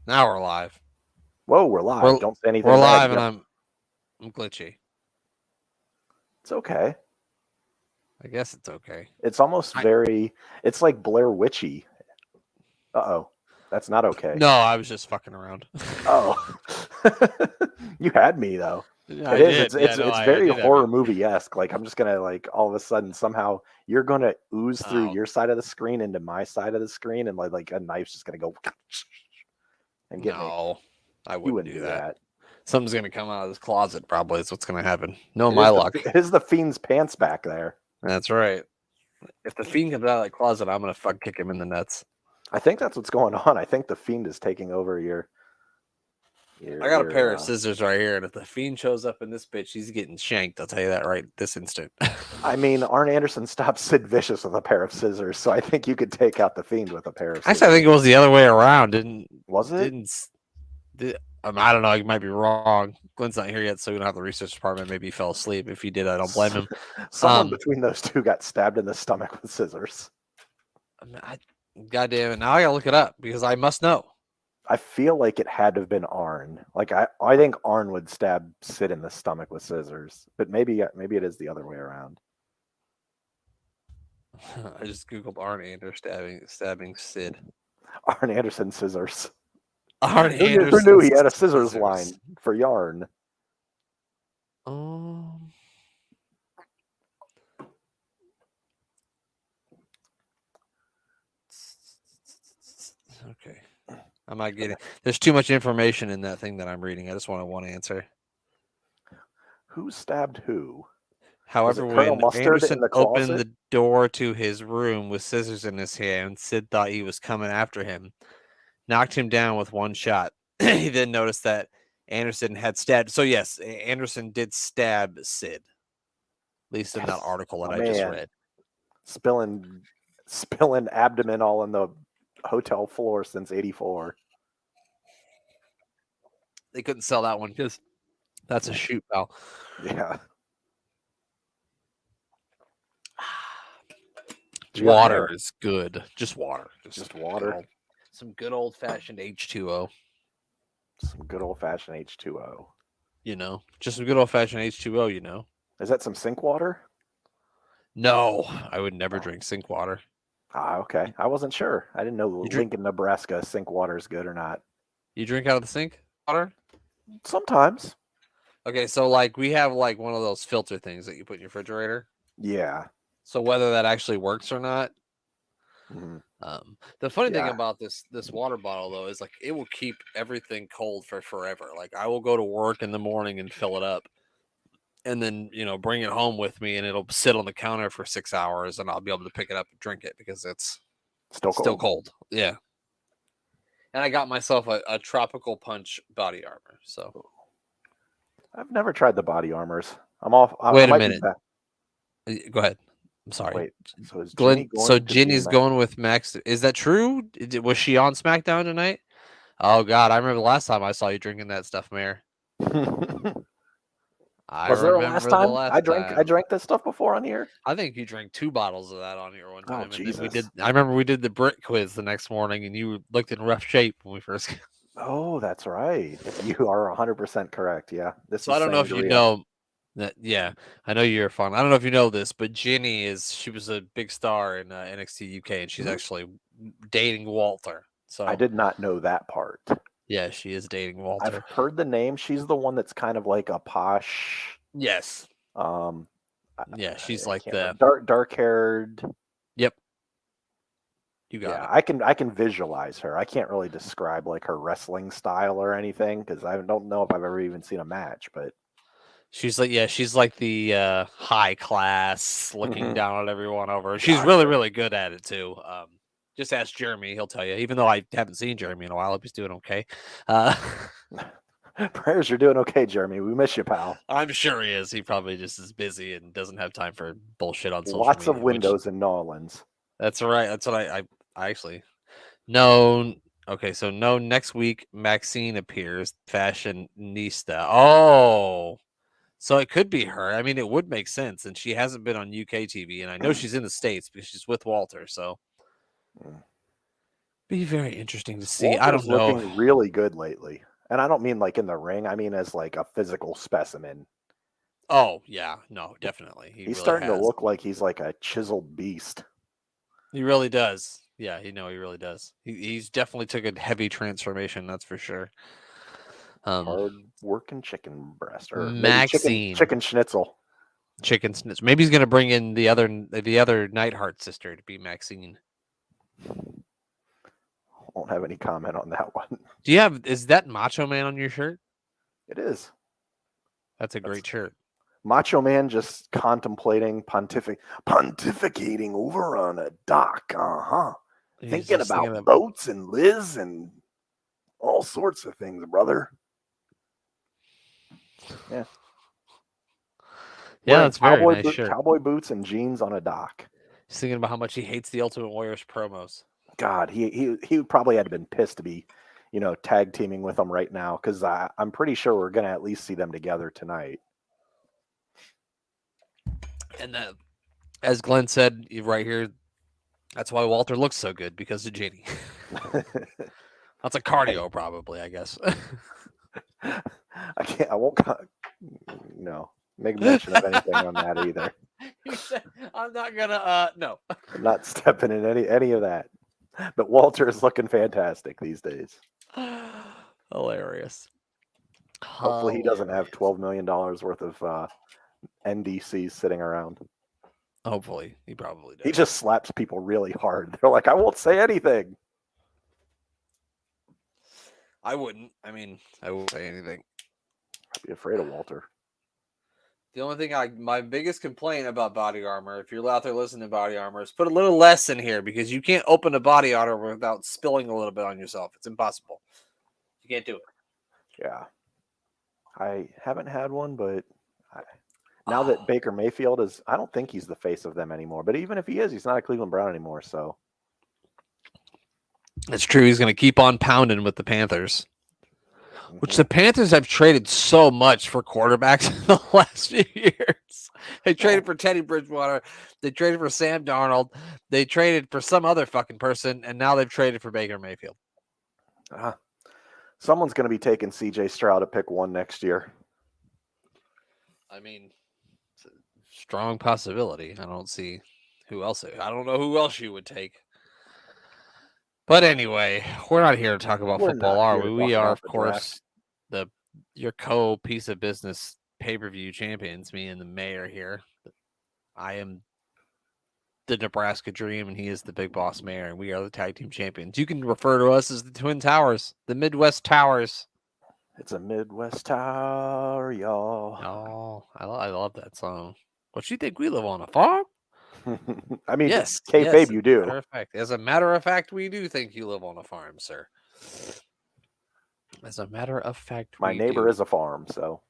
Now we're live. Whoa, we're live. We're Don't say anything we're bad. live, and I'm glitchy. It's okay. I guess it's okay. It's almost I very. It's like Blair Witchy. Uh-oh. That's not okay. No, I was just fucking around. Oh. You had me though. I It is. did. It's Yeah, it's no, it's I very did have you. horror movie-esque. Like I'm just gonna like all of a sudden somehow you're gonna ooze through Oh your side of the screen into my side of the screen and like a knife's just gonna go and get me. no, I You wouldn't wouldn't do do that. that. Something's gonna come out of this closet. Probably is what's gonna happen. No, It my is luck. the fiend's pants back there. That's right. If the fiend comes out of that closet, I'm gonna fuck kick him in the nuts. I think that's what's going on. I think the fiend is taking over your I got a pair of your scissors right here, and if the fiend shows up in this bitch, he's getting shanked. I'll tell you that right this instant. I mean, Arn Anderson stopped Sid Vicious with a pair of scissors, so I think you could take out the Fiend with a pair of scissors. Actually, I think it was the other way around. Was it? I don't know. You might be wrong. Glenn's not here yet, so we don't have the research department. Maybe he fell asleep. If he did, I don't blame him. Someone between those two got stabbed in the stomach with scissors. God damn it! Now I gotta look it up because I must know. I feel like it had to have been Arn. Like I think Arn would stab Sid in the stomach with scissors, but maybe it is the other way around. I just googled Arn Anderson stabbing Sid. Arn Anderson scissors. Arn Who Anderson. knew he had a scissors line for yarn? Okay. I'm not getting. There's too much information in that thing that I'm reading. I just want one answer. Who stabbed who? However, when Anderson opened the door to his room with scissors in his hand, Sid thought he was coming after him, knocked him down with one shot. He then noticed that Anderson had stabbed. So yes, Anderson did stab Sid. At least in that article that I just read. Spilling abdomen all on the hotel floor since '84. They couldn't sell that one because that's a shoot, pal. Yeah. Water is good. Just water. Just water. Some good old fashioned H2O. Some good old fashioned H2O. You know, just some good old fashioned H2O. You know. Is that some sink water? No, I would never drink sink water. Ah, okay. I wasn't sure. I didn't know Lincoln, Nebraska sink water is good or not. You drink out of the sink water? Sometimes. Okay, so like we have like one of those filter things that you put in your refrigerator. Yeah. So whether that actually works or not, the funny thing about this water bottle though is like it will keep everything cold for forever. Like I will go to work in the morning and fill it up, and then bring it home with me, and it'll sit on the counter for 6 hours, and I'll be able to pick it up and drink it because it's still cold. Yeah. And I got myself a Tropical Punch body armor. So I've never tried the body armors. I'm off. Wait a minute. Go ahead. I'm sorry. Wait. So is Ginny going? So Ginny's going with Max. Is that true? Was she on SmackDown tonight? Oh God, I remember the last time I saw you drinking that stuff, Mayor. Was there a last time? I drank that stuff before on here. I think you drank 2 bottles of that on here one time. Oh, Jesus. I remember we did the Brit quiz the next morning, and you looked in rough shape when we first. Oh, that's right. You are 100% correct. Yeah. So I don't know if you know that. Yeah, I know you're fun. I don't know if you know this, but Ginny she was a big star in NXT UK, and she's actually dating Walter. So I did not know that part. Yeah, she is dating Walter. I've heard the name. She's the one that's kind of like a posh. Yes. Yeah, she's like the dark-haired. Yep. You got it. I can visualize her. I can't really describe like her wrestling style or anything because I don't know if I've ever even seen a match. But she's like the high class, looking down at everyone over. She's really, really good at it too. Just ask Jeremy; he'll tell you. Even though I haven't seen Jeremy in a while, I hope he's doing okay. Prayers you're doing okay, Jeremy. We miss you, pal. I'm sure he is. He probably just is busy and doesn't have time for bullshit on social media. Lots of windows in Nolans. That's right. That's what I actually know. Okay, so next week Maxine appears, fashionista. Oh, so it could be her. I mean, it would make sense, and she hasn't been on UK TV, and I know she's in the States because she's with Walter. So Be very interesting to see. I Walter's don't know. looking really good lately. And I don't mean like in the ring, I mean as like a physical specimen. Oh yeah, no, definitely. He He's really starting to has. look like he's like a chiseled beast. He really does. Yeah, he really does. He's definitely took a heavy transformation, that's for sure. Hard working chicken breast, or maybe Maxine, chicken schnitzel. chicken snitch. Maybe he's gonna bring in the other Nightheart sister to be Maxine. Won't have any comment on that one. Do you have? Is that Macho Man on your shirt? It is. That's a great shirt. Macho Man just contemplating pontificating over on a dock. He's Thinking just about boats and Liz and all sorts of things, brother. Yeah. Yeah, that's very nice shirt. Cowboy boots and jeans on a dock. He's thinking about how much he hates the Ultimate Warriors promos. God, he probably had been pissed to be, tag teaming with them right now, because I'm pretty sure we're gonna at least see them together tonight. And that, as Glenn said right here, that's why Walter looks so good, because of Jenny. That's a cardio, probably, I guess. I won't make mention of anything on that either. He said, I'm not gonna no. I'm not stepping in any of that. But Walter is looking fantastic these days. Hilarious. Hopefully he doesn't have $12 million worth of NDCs sitting around. Hopefully. He probably does. He just slaps people really hard. They're like, I won't say anything. I wouldn't. I mean, I won't say anything. I'd be afraid of Walter. The only thing my biggest complaint about body armor, if you're out there listening to body armor, is put a little less in here, because you can't open a body armor without spilling a little bit on yourself. It's impossible. You can't do it. Yeah. I haven't had one, but now that Baker Mayfield is, I don't think he's the face of them anymore. But even if he is, he's not a Cleveland Brown anymore. So it's true. He's going to keep on pounding with the Panthers. Which the Panthers have traded so much for quarterbacks in the last few years. They traded for Teddy Bridgewater. They traded for Sam Darnold. They traded for some other fucking person. And now they've traded for Baker Mayfield. Someone's going to be taking CJ Stroud at pick 1 next year. I mean, it's a strong possibility. I don't see who else. I don't know who else you would take. But anyway, we're not here to talk about football, are we? We are, of course, your piece of business pay-per-view champions, me and the mayor here. I am the Nebraska Dream, and he is the Big Boss Mayor, and we are the tag team champions. You can refer to us as the Twin Towers, the Midwest Towers. It's a Midwest tower, y'all. Oh, I love that song. What, you think we live on a farm? I mean, yes, kayfabe, you do. As a matter of fact, we do think you live on a farm, sir. As a matter of fact, my neighbor is a farm, so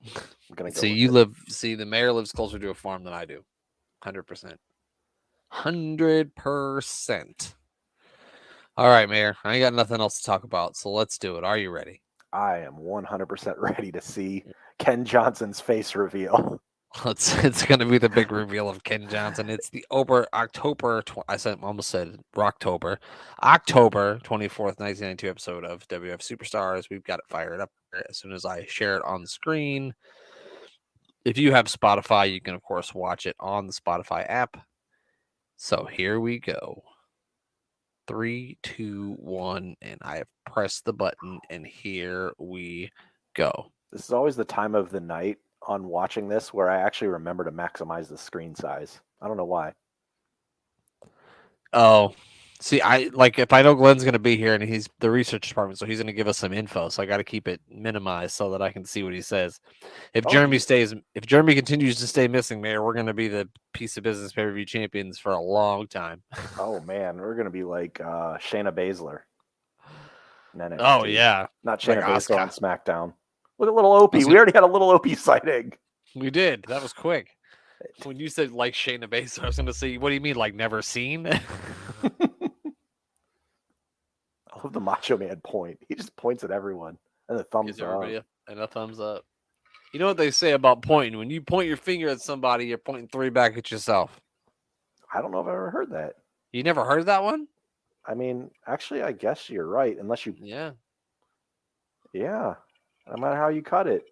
I'm gonna go. The mayor lives closer to a farm than I do. 100%. 100%. All right, Mayor. I ain't got nothing else to talk about, so let's do it. Are you ready? I am 100% ready to see Ken Johnson's face reveal. It's going to be the big reveal of Ken Johnson. It's the October 24th, 1992 episode of WF Superstars. We've got it fired up as soon as I share it on the screen. If you have Spotify, you can, of course, watch it on the Spotify app. So here we go. 3, 2, 1, and I have pressed the button, and here we go. This is always the time of the night on watching this where I actually remember to maximize the screen size. I don't know why. Oh, see, if I know Glenn's going to be here and he's the research department, so he's going to give us some info. So I got to keep it minimized so that I can see what he says. If Jeremy continues to stay missing, Mayor, we're going to be the piece of business pay-per-view champions for a long time. Oh man, we're going to be like Shayna Baszler. Oh yeah, not Shayna Baszler on SmackDown. Look at little Opie. We already had a little Opie sighting. We did. That was quick. When you said like Shayna Baszler, I was going to say, what do you mean, like never seen? I love the Macho Man point. He just points at everyone and the thumbs up. And a thumbs up. You know what they say about pointing? When you point your finger at somebody, you're pointing 3 back at yourself. I don't know if I've ever heard that. You never heard that one? I mean, actually, I guess you're right. Unless you, Yeah. yeah, no matter how you cut it.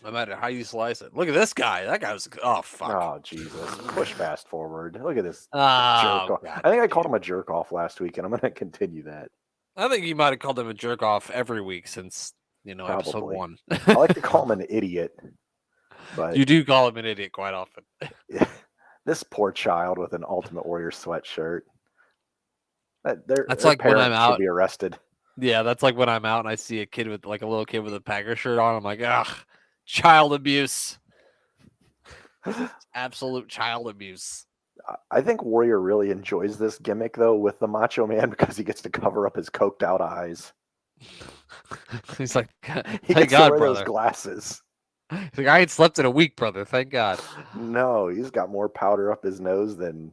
No matter how you slice it. Look at this guy. That guy was. Oh fuck. Oh Jesus! Push fast forward. Look at this jerk Oh off. god. I think I called him a jerk off last week, and I'm going to continue that. I think you might have called him a jerk off every week since episode Probably. 1. I like to call him an idiot, but You do call him an idiot quite often. this poor child with an Ultimate Warrior sweatshirt. Their That's like when I'm parents should out. be arrested. Yeah, that's like when I'm out and I see a kid with like a little kid with a Packer shirt on. I'm like, ugh, child abuse. Absolute child abuse. I think Warrior really enjoys this gimmick though with the Macho Man because he gets to cover up his coked out eyes. He's like, He thank gets to God, wear those brother. glasses. He's like, I ain't slept in a week, brother. Thank God. No, he's got more powder up his nose than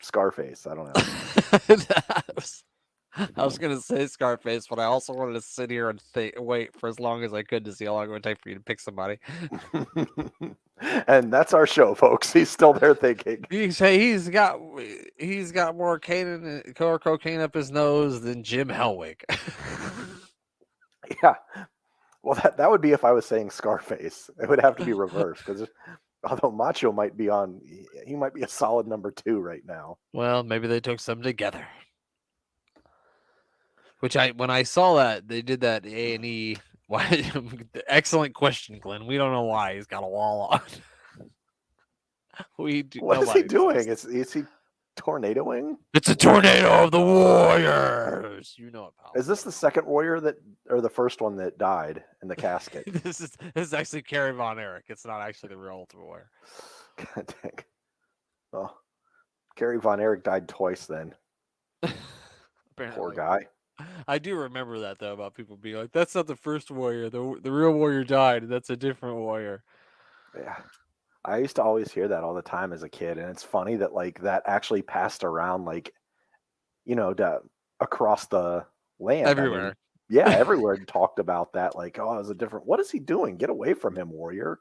Scarface. I don't know. I was gonna say Scarface, but I also wanted to sit here and wait for as long as I could to see how long it would take for you to pick somebody. And that's our show, folks. He's still there thinking. He's got more cocaine up his nose than Jim Hellwig. Yeah. Well, that would be if I was saying Scarface. It would have to be reversed because although Macho might be on, he might be a solid number 2 right now. Well, maybe they took some together. Which when I saw that they did that A&E. Why? Excellent question, Glenn. We don't know why he's got a wall on. What is he doing? Is he tornadoing? It's a tornado of the Warriors. You know it, pal. Is this the second Warrior or the first one that died in the casket? This is actually Kerry Von Erich. It's not actually the real Ultimate Warrior. God dang. Well, Kerry Von Erich died twice then. Apparently. Poor guy. I do remember that though about people being like, "That's not the first Warrior. The real Warrior died. That's a different Warrior." Yeah. I used to always hear that all the time as a kid, and it's funny that like that actually passed around across the land. Everywhere. I mean, yeah, everywhere talked about that. Like, oh, it was a different. What is he doing? Get away from him, Warrior.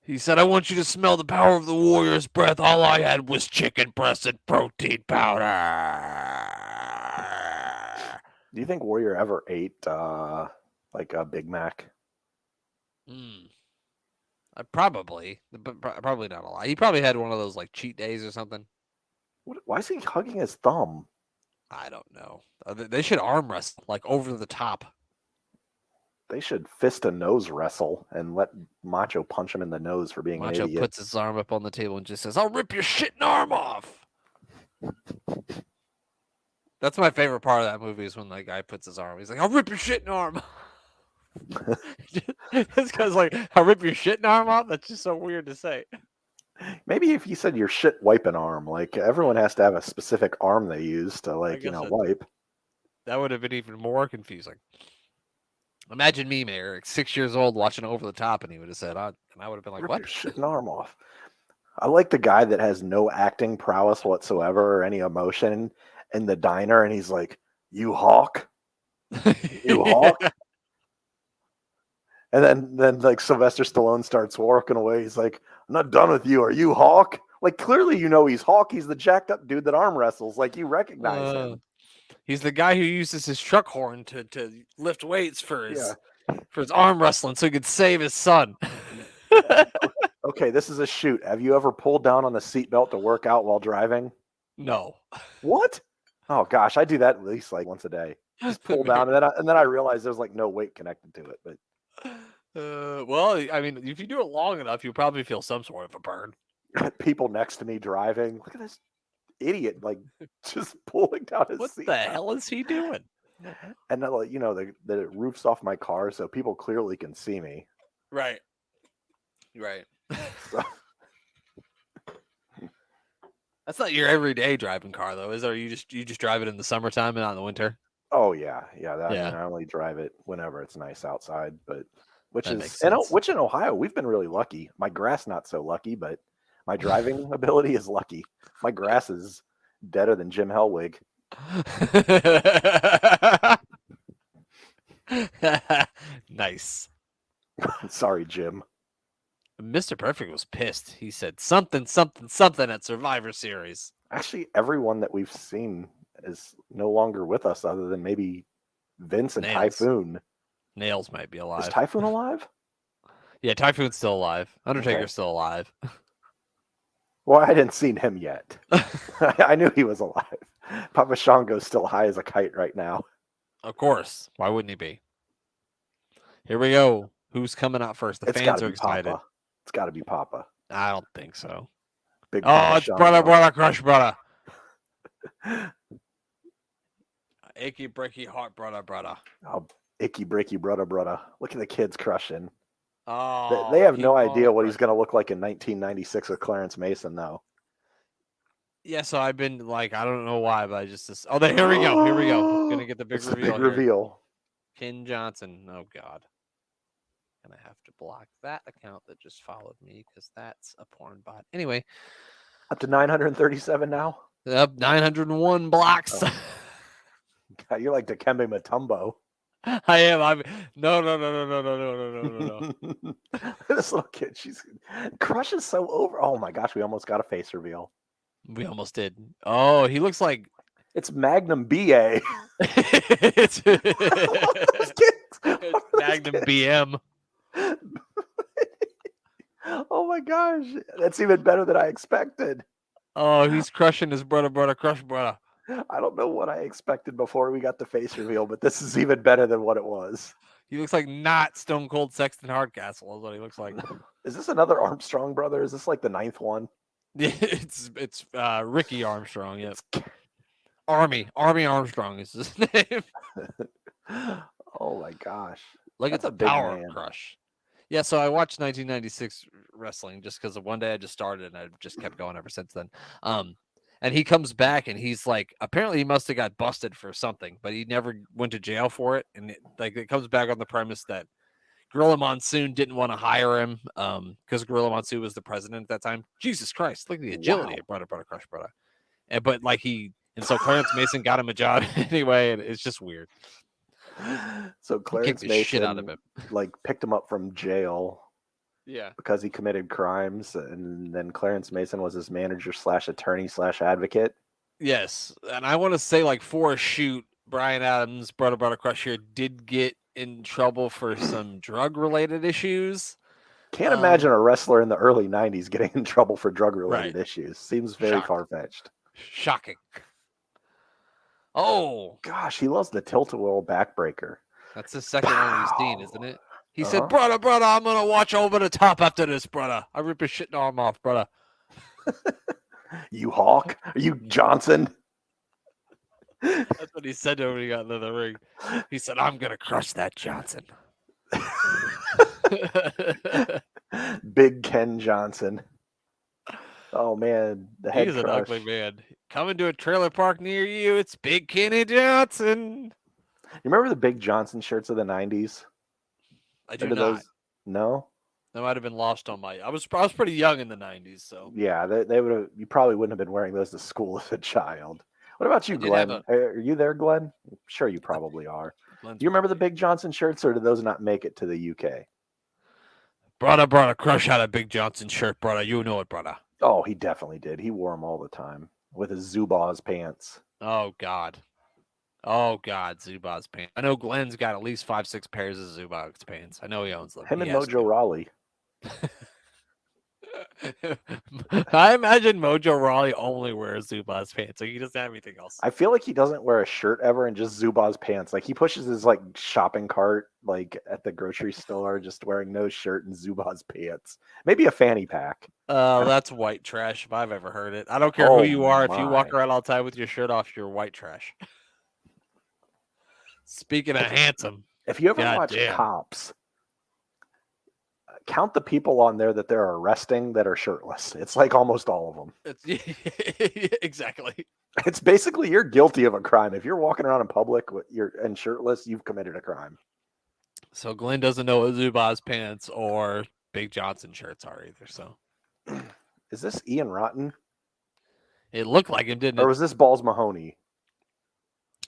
He said, "I want you to smell the power of the Warrior's breath. All I had was chicken breast and protein powder." Do you think Warrior ever ate like a Big Mac? Probably, but probably not a lot. He probably had one of those like cheat days or something. Why is he hugging his thumb? I don't know. They should arm wrestle like over the top. They should fist a nose wrestle and let Macho punch him in the nose for being Macho an idiot. puts his arm up on the table and just says, "I'll rip your shitting arm off." That's my favorite part of that movie is when the guy puts his arm. He's like, "I'll rip your shitting arm." This guy's like, "I'll rip your shitting arm off." That's just so weird to say. Maybe if you said your shit wiping arm, like everyone has to have a specific arm they use to wipe. That would have been even more confusing. Imagine me, Eric, 6 years old, watching Over the Top, and he would have said, and I would have been like, Rip "What?" your shitting arm off. I like the guy that has no acting prowess whatsoever or any emotion in the diner, and he's like, "You hawk, you hawk." And then like Sylvester Stallone starts walking away. He's like, "I'm not done with you. Are you Hawk?" Like clearly he's Hawk. He's the jacked up dude that arm wrestles. Like you recognize him. He's the guy who uses his truck horn to lift weights for his arm wrestling so he could save his son. Okay, this is a shoot. Have you ever pulled down on the seatbelt to work out while driving? No. What? Oh gosh, I do that at least like once a day. Just pull down, and then I realize there's like no weight connected to it. But well, I mean, if you do it long enough, you probably feel some sort of a burn. People next to me driving, look at this idiot, like just pulling down his seat. What the hell is he doing? And then, like, that it roofs off my car, so people clearly can see me. Right. So. That's not your everyday driving car, though, is it? Or you just drive it in the summertime and not in the winter? Oh yeah. I mean, I only drive it whenever it's nice outside, but which in Ohio we've been really lucky. My grass not so lucky, but my driving ability is lucky. My grass is deader than Jim Hellwig. Nice. Sorry, Jim. Mr. Perfect was pissed. He said something at Survivor Series. Actually, everyone that we've seen is no longer with us, other than maybe Vince and Nails. Typhoon. Nails might be alive. Is Typhoon alive? Yeah, Typhoon's still alive. Undertaker's still alive. Well, I didn't see him yet. I knew he was alive. Papa Shango's still high as a kite right now. Of course. Why wouldn't he be? Here we go. Who's coming out first? The fans are excited. Papa. It's got to be Papa. I don't think so. Big it's brother, crush brother. Achy breaky heart, brother. Oh, icky breaky brother. Look at the kids crushing. Oh, they have no idea what he's going to look like in 1996 with Clarence Mason, though. Yeah, so I've been like, I don't know why, but I just here we go. Gonna get the big reveal. Big reveal. Ken Johnson. Oh God. And I have to block that account that just followed me because that's a porn bot. Anyway. Up to 937 now? Up 901 blocks. Oh. God, you're like Dikembe Mutombo. I am. No. This little kid, Crush is so over. Oh my gosh, we almost got a face reveal. We almost did. Oh, he looks like it's Magnum BA. it's Magnum BM. Oh my gosh, that's even better than I expected. Oh, he's crushing his brother, crush brother. I don't know what I expected before we got the face reveal, but this is even better than what it was. He looks like not Stone Cold Sexton Hardcastle is what he looks like. Is this another Armstrong brother? Is this like the 9th one? It's Ricky Armstrong. Yes, Army Armstrong is his name. Oh my gosh! Look at the power of Crush. Yeah, so I watched 1996 wrestling just because one day I just started and I just kept going ever since then. And he comes back and he's like, apparently he must have got busted for something, but he never went to jail for it. And it comes back on the premise that Gorilla Monsoon didn't want to hire him because Gorilla Monsoon was the president at that time. Jesus Christ, look at the agility of Brother Crush Brother. And so Clarence Mason got him a job anyway, and it's just weird. So Clarence Mason shit out of him. Picked him up from jail. Yeah. Because he committed crimes, and then Clarence Mason was his manager / attorney / advocate. Yes. And I want to say, for a shoot, Brian Adams, Brother Crush here, did get in trouble for some drug-related issues. Can't imagine a wrestler in the early 90s getting in trouble for drug-related issues. Seems very far-fetched. Shocking. Oh. Gosh, he loves the tilt-a-whirl backbreaker. That's the second one we've seen, isn't it? He said, brother, I'm going to watch over the top after this, brother. I rip his shit arm off, brother. You Hawk? Are you Johnson? That's what he said when he got into the ring. He said, I'm going to crush that Johnson. Big Ken Johnson. Oh, man. He's an ugly man. Coming to a trailer park near you, it's Big Kenny Johnson. You remember the Big Johnson shirts of the 90s? I do not. No? That might have been lost on my... I was pretty young in the 90s, so... Yeah, they would have... You probably wouldn't have been wearing those to school as a child. What about you, Glenn? Are you there, Glenn? I'm sure you probably are. Do you remember the Big Johnson shirts, or did those not make it to the UK? Brother, Crush had a Big Johnson shirt, brother. You know it, brother. Oh, he definitely did. He wore them all the time with his Zubaz pants. Oh, God, Zubaz pants. I know Glenn's got at least 5-6 pairs of Zubaz pants. I know he owns them. Him and Mojo Rawley. I imagine Mojo Rawley only wears Zubaz pants. Like he doesn't have anything else. I feel like he doesn't wear a shirt ever and just Zubaz pants. Like he pushes his shopping cart at the grocery store, just wearing no shirt and Zubaz pants. Maybe a fanny pack. That's white trash if I've ever heard it. I don't care who you are. If you walk around all the time with your shirt off, you're white trash. Speaking of handsome. If you ever watch Cops, count the people on there that they're arresting that are shirtless. It's like almost all of them. Exactly. It's basically you're guilty of a crime. If you're walking around in public and shirtless, you've committed a crime. So Glenn doesn't know what Zubaz pants or Big Johnson shirts are either. So is this Ian Rotten? It looked like him, didn't it? Or was this Balls Mahoney?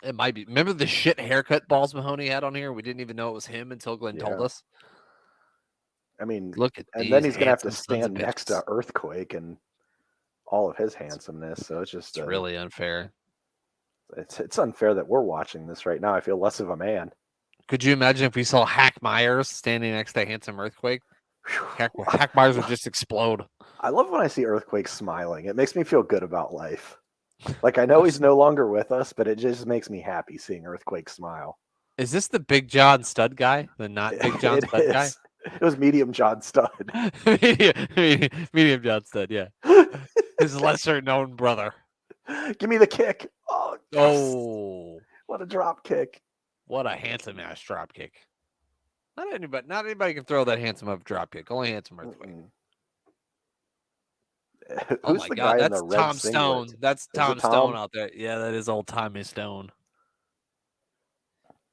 It might be. Remember the shit haircut Balls Mahoney had on here? We didn't even know it was him until Glenn told us. I mean, look at and then he's going to have to stand next to Earthquake and all of his handsomeness. So it's just really unfair. It's unfair that we're watching this right now. I feel less of a man. Could you imagine if we saw Hack Myers standing next to Handsome Earthquake? Hack Myers would just explode. I love when I see Earthquake smiling. It makes me feel good about life. Like, I know he's no longer with us, but it just makes me happy seeing Earthquake smile. Is this the Big John Studd guy? The not Big John Studd guy? It was Medium John Studd. Medium John Studd, yeah. His lesser known brother. Give me the kick. Oh, yes. Oh, what a drop kick. What a handsome ass drop kick. Not anybody can throw that handsome of drop kick. Only Handsome Earthquake. Oh my God, that's Tom Stone. That's Tom Stone out there. Yeah, that is old Tommy Stone.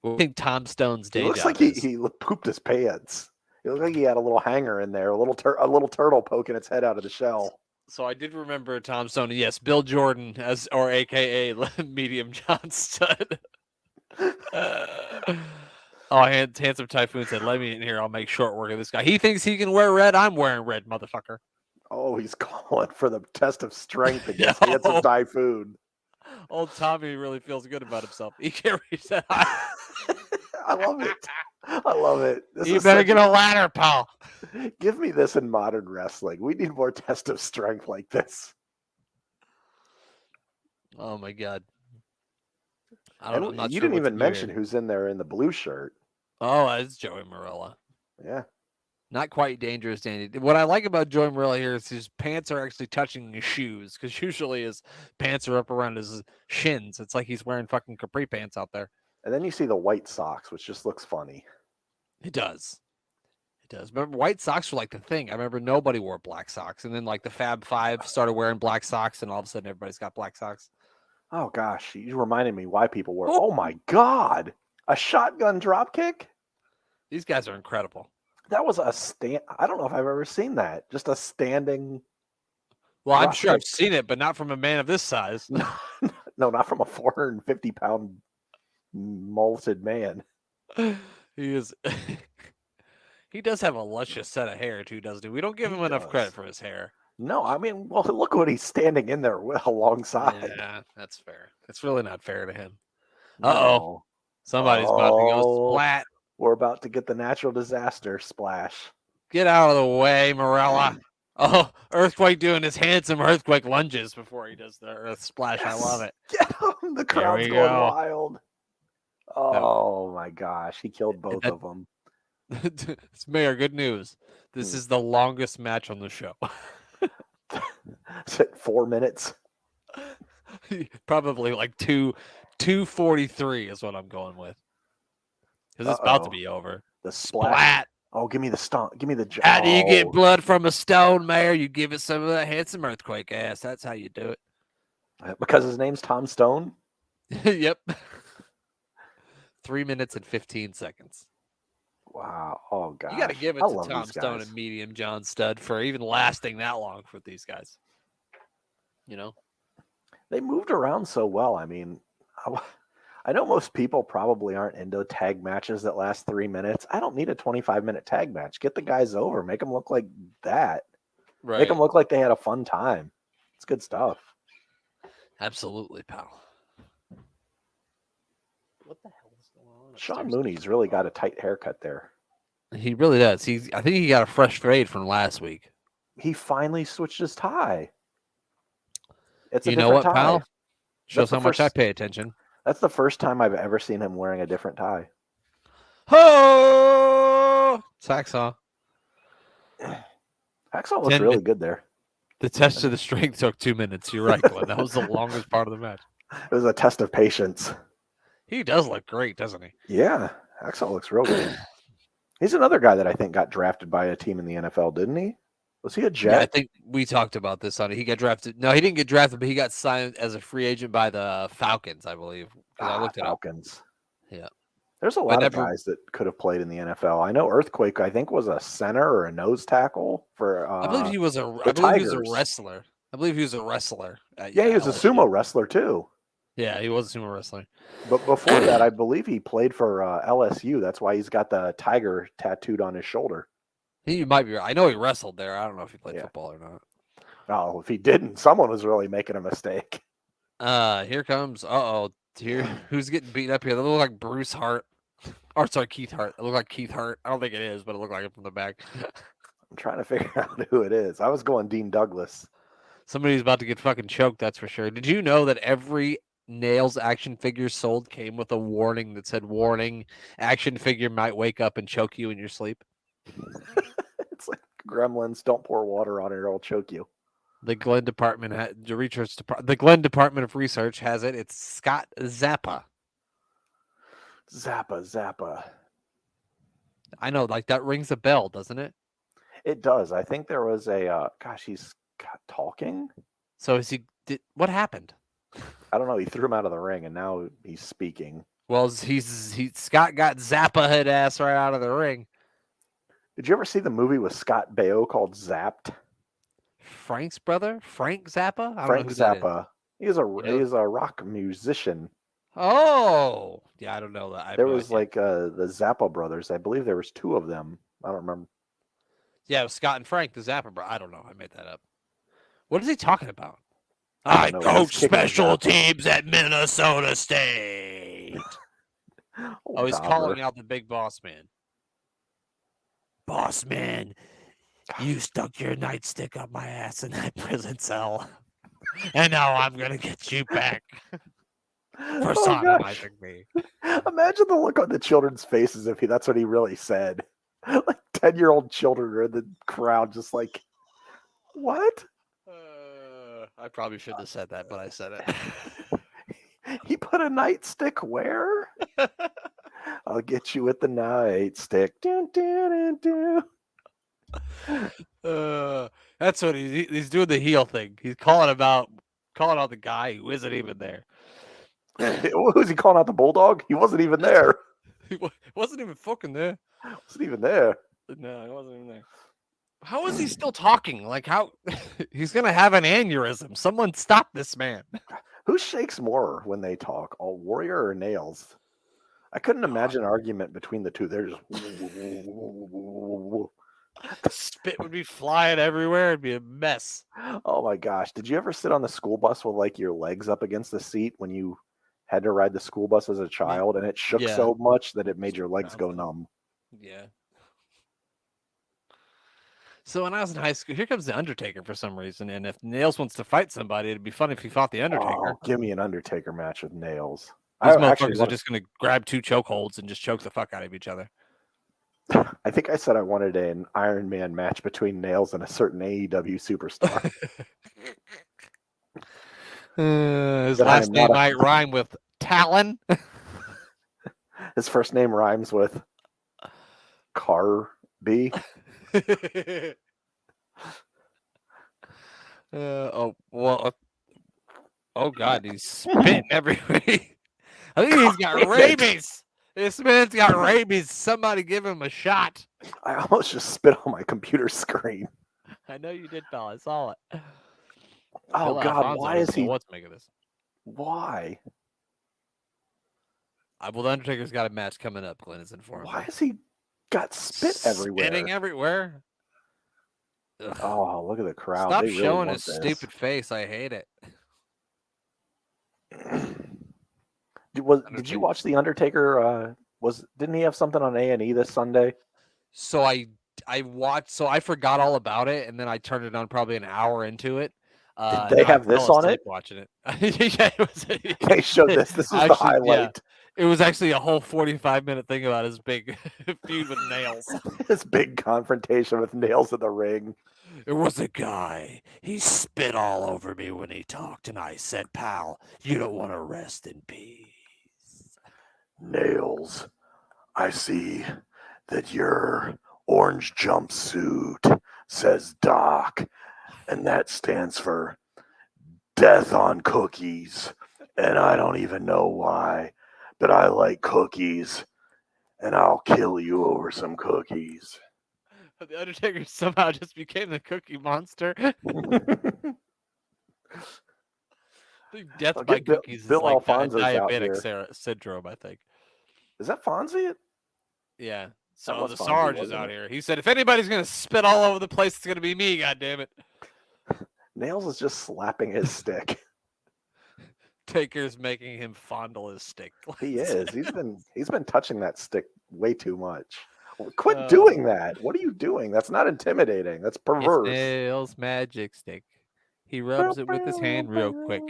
I think Tom Stone's day job. It looks like he pooped his pants. It looked like he had a little hanger in there, a little turtle poking its head out of the shell. So I did remember Tom Stone. Yes, Bill Jordan or AKA Medium John Studd. Handsome Typhoon said, "Let me in here. I'll make short work of this guy. He thinks he can wear red. I'm wearing red, motherfucker." Oh, he's calling for the test of strength against Handsome Typhoon. Old Tommy really feels good about himself. He can't reach that high. I love it. I love it. You better get a ladder, pal. Give me this in modern wrestling. We need more test of strength like this. Oh my God. You didn't even mention who's in there in the blue shirt. Oh, it's Joey Marella. Yeah. Not quite Dangerous Dandy. What I like about Joey Marella here is his pants are actually touching his shoes, because usually his pants are up around his shins. It's like he's wearing fucking capri pants out there. And then you see the white socks, which just looks funny. It does. It does. Remember, white socks were like the thing. I remember nobody wore black socks. And then like the Fab Five started wearing black socks, and all of a sudden everybody's got black socks. Oh, gosh. You reminded me why people wear. Oh, my God. A shotgun drop kick? These guys are incredible. That was a stand. I don't know if I've ever seen that. Just a standing. Well, I'm sure I've seen it, but not from a man of this size. No, not from a 450-pound molted man. He is. He does have a luscious set of hair too, doesn't he? We don't give him enough credit for his hair. No, I mean, well, look what he's standing in there with alongside. Yeah, that's fair. It's really not fair to him. Uh-oh. Somebody's about to go splat. We're about to get the natural disaster splash. Get out of the way, Marella. Oh, Earthquake doing his handsome Earthquake lunges before he does the Earth splash. Yes. I love it. Get him. The crowd's going wild. Oh, my gosh. He killed both of them. Mayor, good news. This is the longest match on the show. Is it 4 minutes? Probably like 2:43 is what I'm going with. Because it's about to be over. The splat. Oh, give me the stomp. Give me the. How do you get blood from a stone, Mayor? You give it some of that handsome Earthquake ass. That's how you do it. Because his name's Tom Stone? Yep. 3 minutes and 15 seconds. Wow. Oh, God. You got to give it to Tom Stone and Medium John Studd for even lasting that long for these guys. You know? They moved around so well. I mean, I know most people probably aren't into tag matches that last 3 minutes. I don't need a 25-minute tag match. Get the guys over. Make them look like that. Right. Make them look like they had a fun time. It's good stuff. Absolutely, pal. What the hell is going on? Sean Mooney's really got a tight haircut there. He really does. I think he got a fresh fade from last week. He finally switched his tie. It's you know what, tie. Pal? Shows how much I pay attention. That's the first time I've ever seen him wearing a different tie. Oh, Hacksaw. Hacksaw looks really good there. The test of the strength took 2 minutes. You're right, Glenn. That was the longest part of the match. It was a test of patience. He does look great, doesn't he? Yeah, Hacksaw looks real good. He's another guy that I think got drafted by a team in the NFL, didn't he? Was he a Jet? Yeah, I think we talked about this on it. He got drafted. No, he didn't get drafted, but he got signed as a free agent by the Falcons, I believe. I looked at Falcons. Yeah. There's a lot of guys that could have played in the NFL. I know Earthquake, I think, was a center or a nose tackle for I believe he was a wrestler. I believe he was a wrestler. Yeah, he was a sumo wrestler too. Yeah, he was a sumo wrestler. But before that, I believe he played for LSU. That's why he's got the tiger tattooed on his shoulder. He might be right. I know he wrestled there. I don't know if he played football or not. Oh, if he didn't, someone was really making a mistake. Here comes. Here, who's getting beat up here? They look like Bruce Hart. Or sorry, Keith Hart. It looked like Keith Hart. I don't think it is, but it looked like it from the back. I'm trying to figure out who it is. I was going Dean Douglas. Somebody's about to get fucking choked, that's for sure. Did you know that every Nails action figure sold came with a warning that said, "Warning, action figure might wake up and choke you in your sleep"? It's like Gremlins, don't pour water on it or it'll choke you. The Glenn Department, the Glenn Department of Research has it. It's Scott Zappa. Zappa. I know, like that rings a bell, doesn't it? It does. I think there was a. He's talking. So what happened? I don't know. He threw him out of the ring, and now he's speaking. Well, Scott got Zappa head ass right out of the ring. Did you ever see the movie with Scott Baio called Zapped? Frank's brother, Frank Zappa. Frank Zappa. He's a rock musician. Oh, yeah, I don't know that. There was like the Zappa brothers. I believe there was two of them. I don't remember. Yeah, it was Scott and Frank, the Zappa bro. I don't know. I made that up. What is he talking about? I coach special teams at Minnesota State. He's calling out the big boss man. Boss man, you stuck your nightstick up my ass in that prison cell. And now I'm going to get you back. For sodomizing me. Imagine the look on the children's faces if that's what he really said. Like 10-year-old children are in the crowd just like, what? I probably shouldn't have said that, but I said it. He put a nightstick where? I'll get you with the nightstick. That's what he's doing, the heel thing. He's calling out the guy who isn't even there. Who's he calling out? The Bulldog? He wasn't even there. He wasn't even fucking there. Wasn't even there. No, he wasn't even there. How is he still talking? Like, how he's gonna have an aneurysm? Someone stop this man. Who shakes more when they talk, a Warrior or Nails? I couldn't imagine an argument between the two. They're just the spit would be flying everywhere. It'd be a mess. Oh my gosh! Did you ever sit on the school bus with like your legs up against the seat when you had to ride the school bus as a child, and it shook so much that it made your legs go numb? Yeah. So when I was in high school, here comes the Undertaker for some reason, and if Nails wants to fight somebody, it'd be fun if he fought the Undertaker. Oh, give me an Undertaker match with Nails. These motherfuckers are just going to grab two chokeholds and just choke the fuck out of each other. I think I said I wanted an Iron Man match between Nails and a certain AEW superstar. His last name might rhyme with Talon. His first name rhymes with Carby. Oh God, he's spitting everywhere. I think he's got rabies. This man's got rabies. Somebody give him a shot. I almost just spit on my computer screen. I know you did, pal. I saw it. Oh God, why is he? What's making this? Why? Well, the Undertaker's got a match coming up. Glenn is informed. Why has he got spit everywhere? Spitting everywhere. Ugh. Oh, look at the crowd. Stop showing his stupid face. I hate it. Did you watch the Undertaker? Didn't he have something on A&E this Sunday? So I watched. So I forgot all about it, and then I turned it on probably an hour into it. Did they have this on it? Watching it. Yeah, it was. They showed this. This was the highlight. Yeah, it was actually a whole 45-minute thing about his big feud with Nails. His big confrontation with Nails in the ring. It was a guy. He spit all over me when he talked, and I said, "Pal, you don't want to rest in peace." Nails, I see that your orange jumpsuit says Doc, and that stands for death on cookies. And I don't even know why, but I like cookies, and I'll kill you over some cookies. The Undertaker somehow just became the Cookie Monster. Death by cookies Bill is like Alfonso's diabetic syndrome, I think. Is that Fonzie? Yeah. So the Sarge is out here. He said, if anybody's going to spit all over the place, it's going to be me, goddammit. Nails is just slapping his stick. Taker's making him fondle his stick. He is. He's been touching that stick way too much. Quit doing that. What are you doing? That's not intimidating. That's perverse. It's Nails' magic stick. He rubs it with his hand real quick.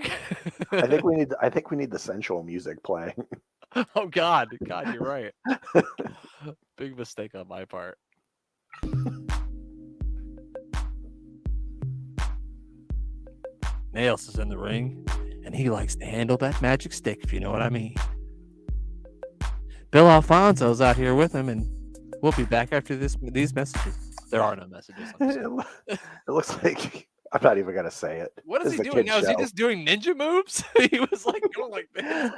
I think we need the sensual music playing. Oh God, you're right. Big mistake on my part. Nails is in the ring, and he likes to handle that magic stick, if you know what I mean. Bill Alfonso's out here with him, and we'll be back after these messages. There are no messages. It looks like I'm not even gonna say it. What is he doing now? Is he just doing ninja moves? He was like going like this.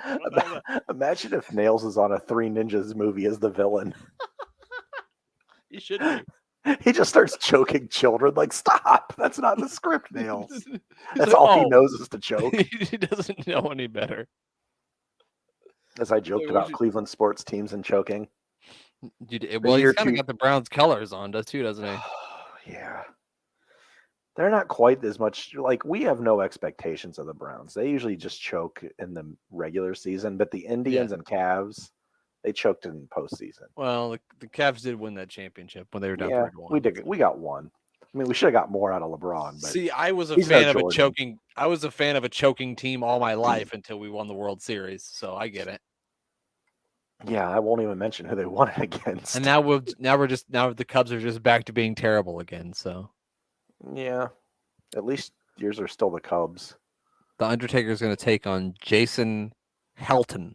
Imagine if Nails is on a Three Ninjas movie as the villain. He should be. He just starts choking children. Like, stop! That's not the script, Nails. That's all he knows is to choke. He doesn't know any better. As I joked about Cleveland sports teams and choking. Well, he's kind of got the Browns colors on, doesn't he? Yeah. They're not quite as much like we have no expectations of the Browns. They usually just choke in the regular season, but the Indians and Cavs, they choked in postseason. Well, the Cavs did win that championship when they were down 3-1. We did. We got one. I mean, we should have got more out of LeBron. But see, I was a fan of a choking. I was a fan of a choking team all my life until we won the World Series. So I get it. Yeah, I won't even mention who they won it against. And now the Cubs are just back to being terrible again. So. Yeah, at least yours are still the Cubs. The Undertaker is going to take on Jason Helton.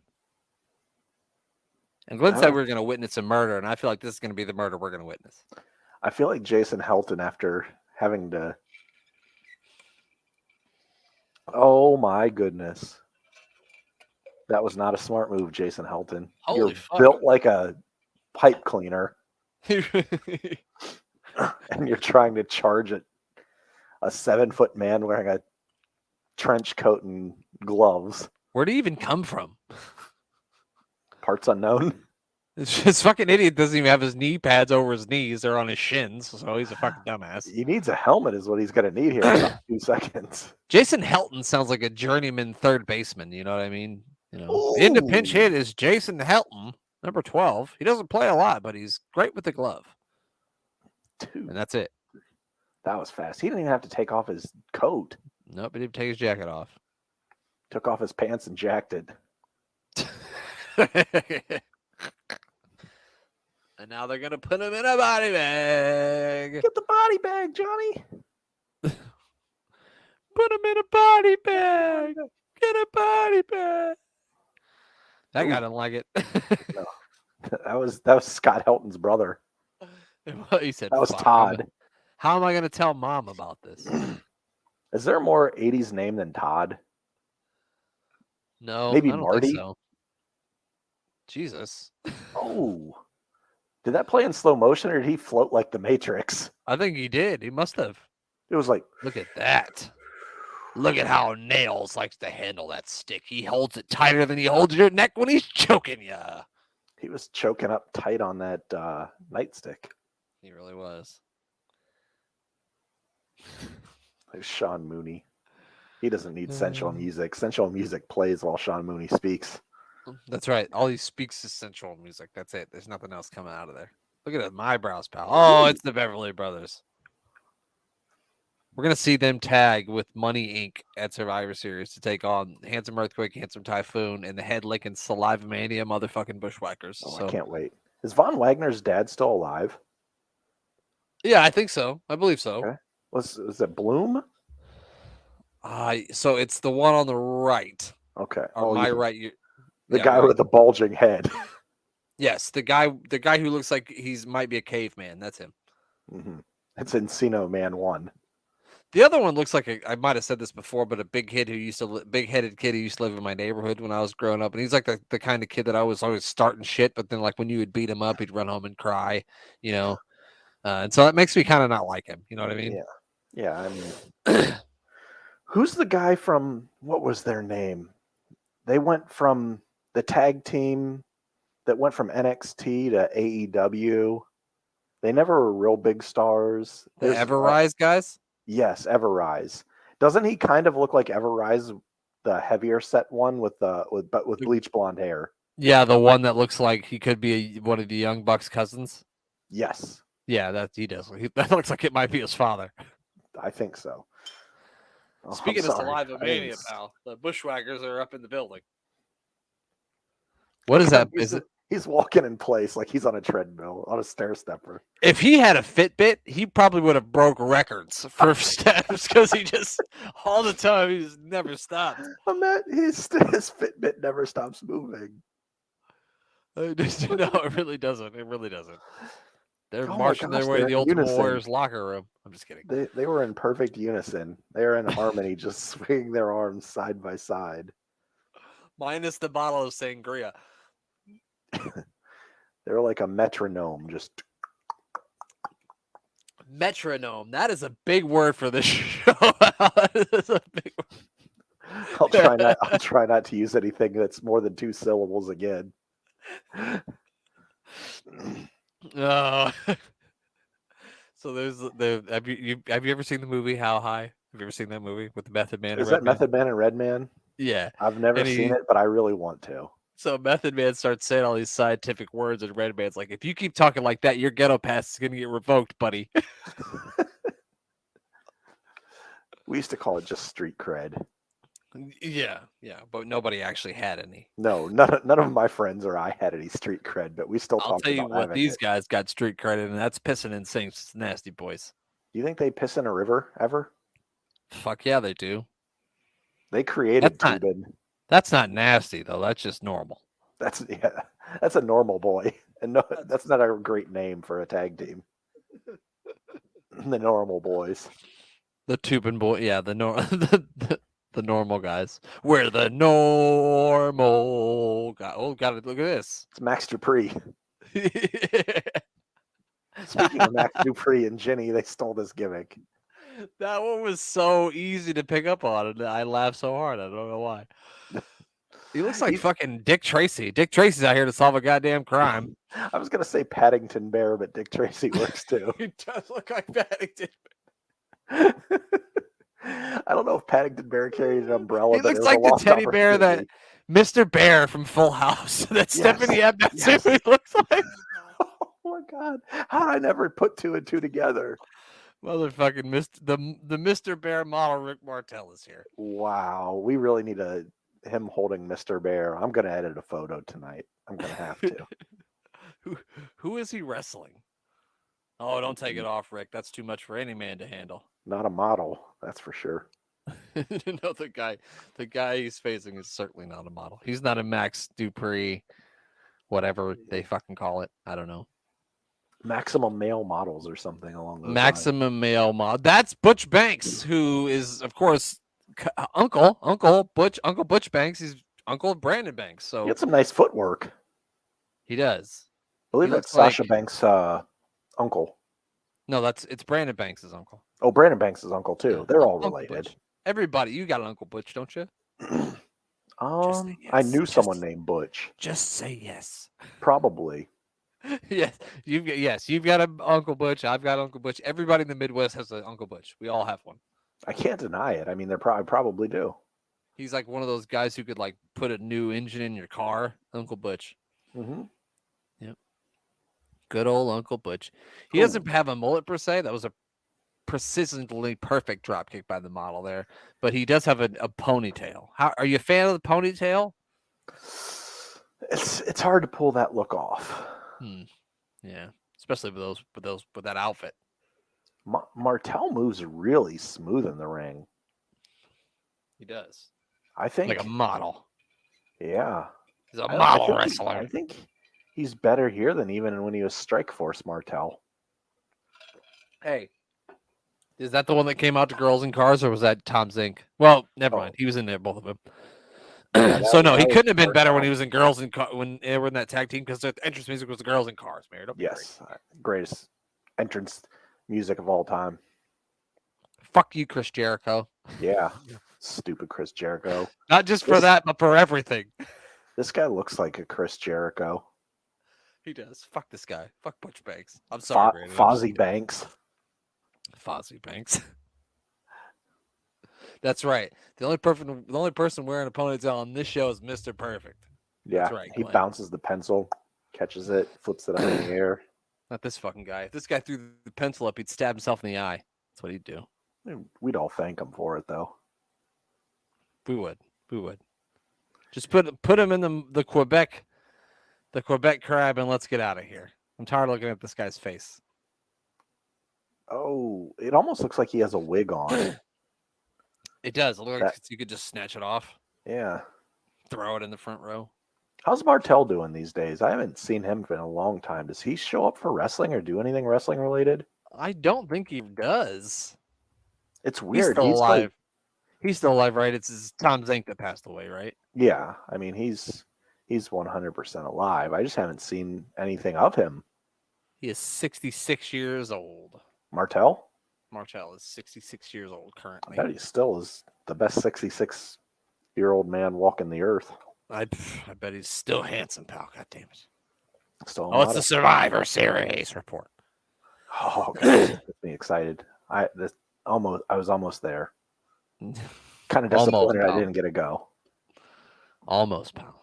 And Glenn said we were going to witness a murder, and I feel like this is going to be the murder we're going to witness. I feel like Jason Helton, after having to... Oh, my goodness. That was not a smart move, Jason Helton. You're built like a pipe cleaner. And you're trying to charge at a 7-foot man wearing a trench coat and gloves. Where'd he even come from? Parts unknown. This fucking idiot doesn't even have his knee pads over his knees. They're on his shins, so he's a fucking dumbass. He needs a helmet is what he's going to need here in about 2 seconds. Jason Helton sounds like a journeyman third baseman. You know what I mean? In the pinch hit is Jason Helton, number 12. He doesn't play a lot, but he's great with the glove. Dude, and that's it. That was fast. He didn't even have to take off his coat. Nope, he didn't take his jacket off. Took off his pants and jacked it. And now they're going to put him in a body bag. Get the body bag, Johnny. Put him in a body bag. Get a body bag. That guy didn't like it. No. That was Scott Helton's brother. He said, that was Todd. How am I going to tell Mom about this? Is there a more 80s name than Todd? No. Maybe I don't Marty? think so. Jesus. Oh. Did that play in slow motion or did he float like the Matrix? I think he did. He must have. It was like, look at that. Look at how Nails likes to handle that stick. He holds it tighter than he holds your neck when he's choking you. He was choking up tight on that nightstick. He really was. Like Sean Mooney. He doesn't need sensual music. Sensual music plays while Sean Mooney speaks. That's right. All he speaks is sensual music. That's it. There's nothing else coming out of there. Look at my eyebrows, pal. Oh, it's the Beverly Brothers. We're going to see them tag with Money Inc. at Survivor Series to take on Handsome Earthquake, Handsome Typhoon, and the head-licking Saliva Mania motherfucking Bushwhackers. Oh, so, I can't wait. Is Von Wagner's dad still alive? Yeah, I think so. I believe so. Okay. Was it Bloom? So it's the one on the right. Okay. On my right. The guy with the bulging head. Yes, the guy who looks like he's might be a caveman. That's him. Mm-hmm. It's Encino Man 1. The other one looks like I might have said this before, but a big-headed kid who used to live in my neighborhood when I was growing up, and he's like the kind of kid that I was always starting shit, but then like when you would beat him up, he'd run home and cry, and so that makes me kind of not like him. You know what I mean? Yeah. I mean, who's the guy from? What was their name? They went from the tag team that went from NXT to AEW. They never were real big stars. The Everrise guys? Yes, Everrise. Doesn't he kind of look like Everrise, the heavier set one with bleach blonde hair? Yeah, the one that looks like he could be one of the Young Bucks' cousins. Yes. Yeah, that he does. That looks like it might be his father. I think so. Oh, speaking of Saliva Mania, pal, the Bushwhackers are up in the building. What is that? He's walking in place like he's on a treadmill, on a stair stepper. If he had a Fitbit, he probably would have broke records for steps because he just all the time he just never stopped. His Fitbit never stops moving. No, it really doesn't. It really doesn't. They're marching their way to the Ultimate Warriors locker room. I'm just kidding. They were in perfect unison. They were in harmony, just swinging their arms side by side. Minus the bottle of sangria. They're like a metronome, just metronome. That is a big word for this show. That's a big word. I'll try not to use anything that's more than 2 syllables again. Oh. So have you ever seen the movie How High? Have you ever seen that movie with the Method Man? Is that Method Man and Redman? Yeah. I've never seen it, but I really want to. So Method Man starts saying all these scientific words, and Redman's like, if you keep talking like that, your ghetto pass is going to get revoked, buddy. We used to call it just street cred. Yeah, but nobody actually had any. No, none of my friends or I had any street cred, but we still talk about it. I'll tell you what, these guys got street credit, and that's pissing in sinks. Nasty boys. Do you think they piss in a river ever? Fuck yeah, they do. They created Tubin. That's not nasty though. That's just normal. That's a normal boy, and no, that's not a great name for a tag team. The Normal Boys. The Tubin boy, yeah, the normal guys. We're the normal guy. Oh, got it. Look at this. It's Max Dupree. Speaking of Max Dupree and Jenny, they stole this gimmick. That one was so easy to pick up on, and I laughed so hard. I don't know why. He looks like fucking Dick Tracy. Dick Tracy's out here to solve a goddamn crime. I was gonna say Paddington Bear, but Dick Tracy works too. He does look like Paddington. I don't know if Paddington Bear carried an umbrella. He looks like the teddy bear that Mr. Bear from Full House that Stephanie Abdul looks like. Oh my god! How did I never put 2 and 2 together? Motherfucking the Mr. Bear model Rick Martel is here. Wow, we really need him holding Mr. Bear. I'm gonna edit a photo tonight. I'm gonna have to. Who is he wrestling? Oh, don't take it off, Rick. That's too much for any man to handle. Not a model, that's for sure. No, the guy he's facing is certainly not a model. He's not a Max Dupree, whatever they fucking call it. I don't know. Maximum Male Models or something along those Maximum Male Model. That's Butch Banks, who is, of course, Uncle Butch Banks. He's Uncle Brandon Banks. So he had some nice footwork. He does. I believe that's Sasha Banks' uncle. No, it's Brandon Banks' uncle. Oh, Brandon Banks' uncle too. Yeah. They're all related. Butch. Everybody, you got an Uncle Butch, don't you? Yes. I knew someone named Butch. Just say yes. Probably. Yes, you've got an Uncle Butch. I've got Uncle Butch. Everybody in the Midwest has an Uncle Butch. We all have one. I can't deny it. I mean, I probably do. He's like one of those guys who could like put a new engine in your car. Uncle Butch. Mm-hmm. Yep. Good old Uncle Butch. He doesn't have a mullet per se. That was a precisely perfect drop kick by the model there, but he does have a ponytail. How are you a fan of the ponytail? It's hard to pull that look off. Yeah, especially with that outfit. Martel moves really smooth in the ring. He does. I think like a model. Yeah, he's a model wrestler. I think he's better here than even when he was Strikeforce Martel. Hey, is that the one that came out to Girls in Cars, or was that Tom Zink? Well, never mind. He was in there, both of them. So no, he couldn't have been better when he was in Girls in when they were in that tag team because the entrance music was the Girls in Cars. Man, yes, greatest entrance music of all time. Fuck you, Chris Jericho. Yeah, stupid Chris Jericho. Not just for that, but for everything. This guy looks like a Chris Jericho. He does. Fuck this guy. Fuck Butch Banks. I'm sorry, Brandon. Fozzie Banks. Fozzie Banks. That's right. The only person wearing a ponytail on this show is Mr. Perfect. Yeah, that's right. He bounces the pencil, catches it, flips it up in the air. Not this fucking guy. If this guy threw the pencil up, he'd stab himself in the eye. That's what he'd do. We'd all thank him for it, though. We would. Just put him in the Quebec crab, and let's get out of here. I'm tired of looking at this guy's face. Oh, it almost looks like he has a wig on. It does. It looks like you could just snatch it off. Yeah. Throw it in the front row. How's Martel doing these days? I haven't seen him in a long time. Does he show up for wrestling or do anything wrestling related? I don't think he does. It's weird. He's still alive. He's still alive, right? It's Tom Zink that passed away, right? Yeah. I mean, he's 100% alive. I just haven't seen anything of him. He is 66 years old. Martel is 66 years old currently. I bet he still is the best 66-year-old man walking the earth. I bet he's still handsome, pal. God damn it. Still it's the Survivor Series report. Oh, God. It gets me excited. I was almost there. Kind of disappointed I didn't get a go. Almost, pal.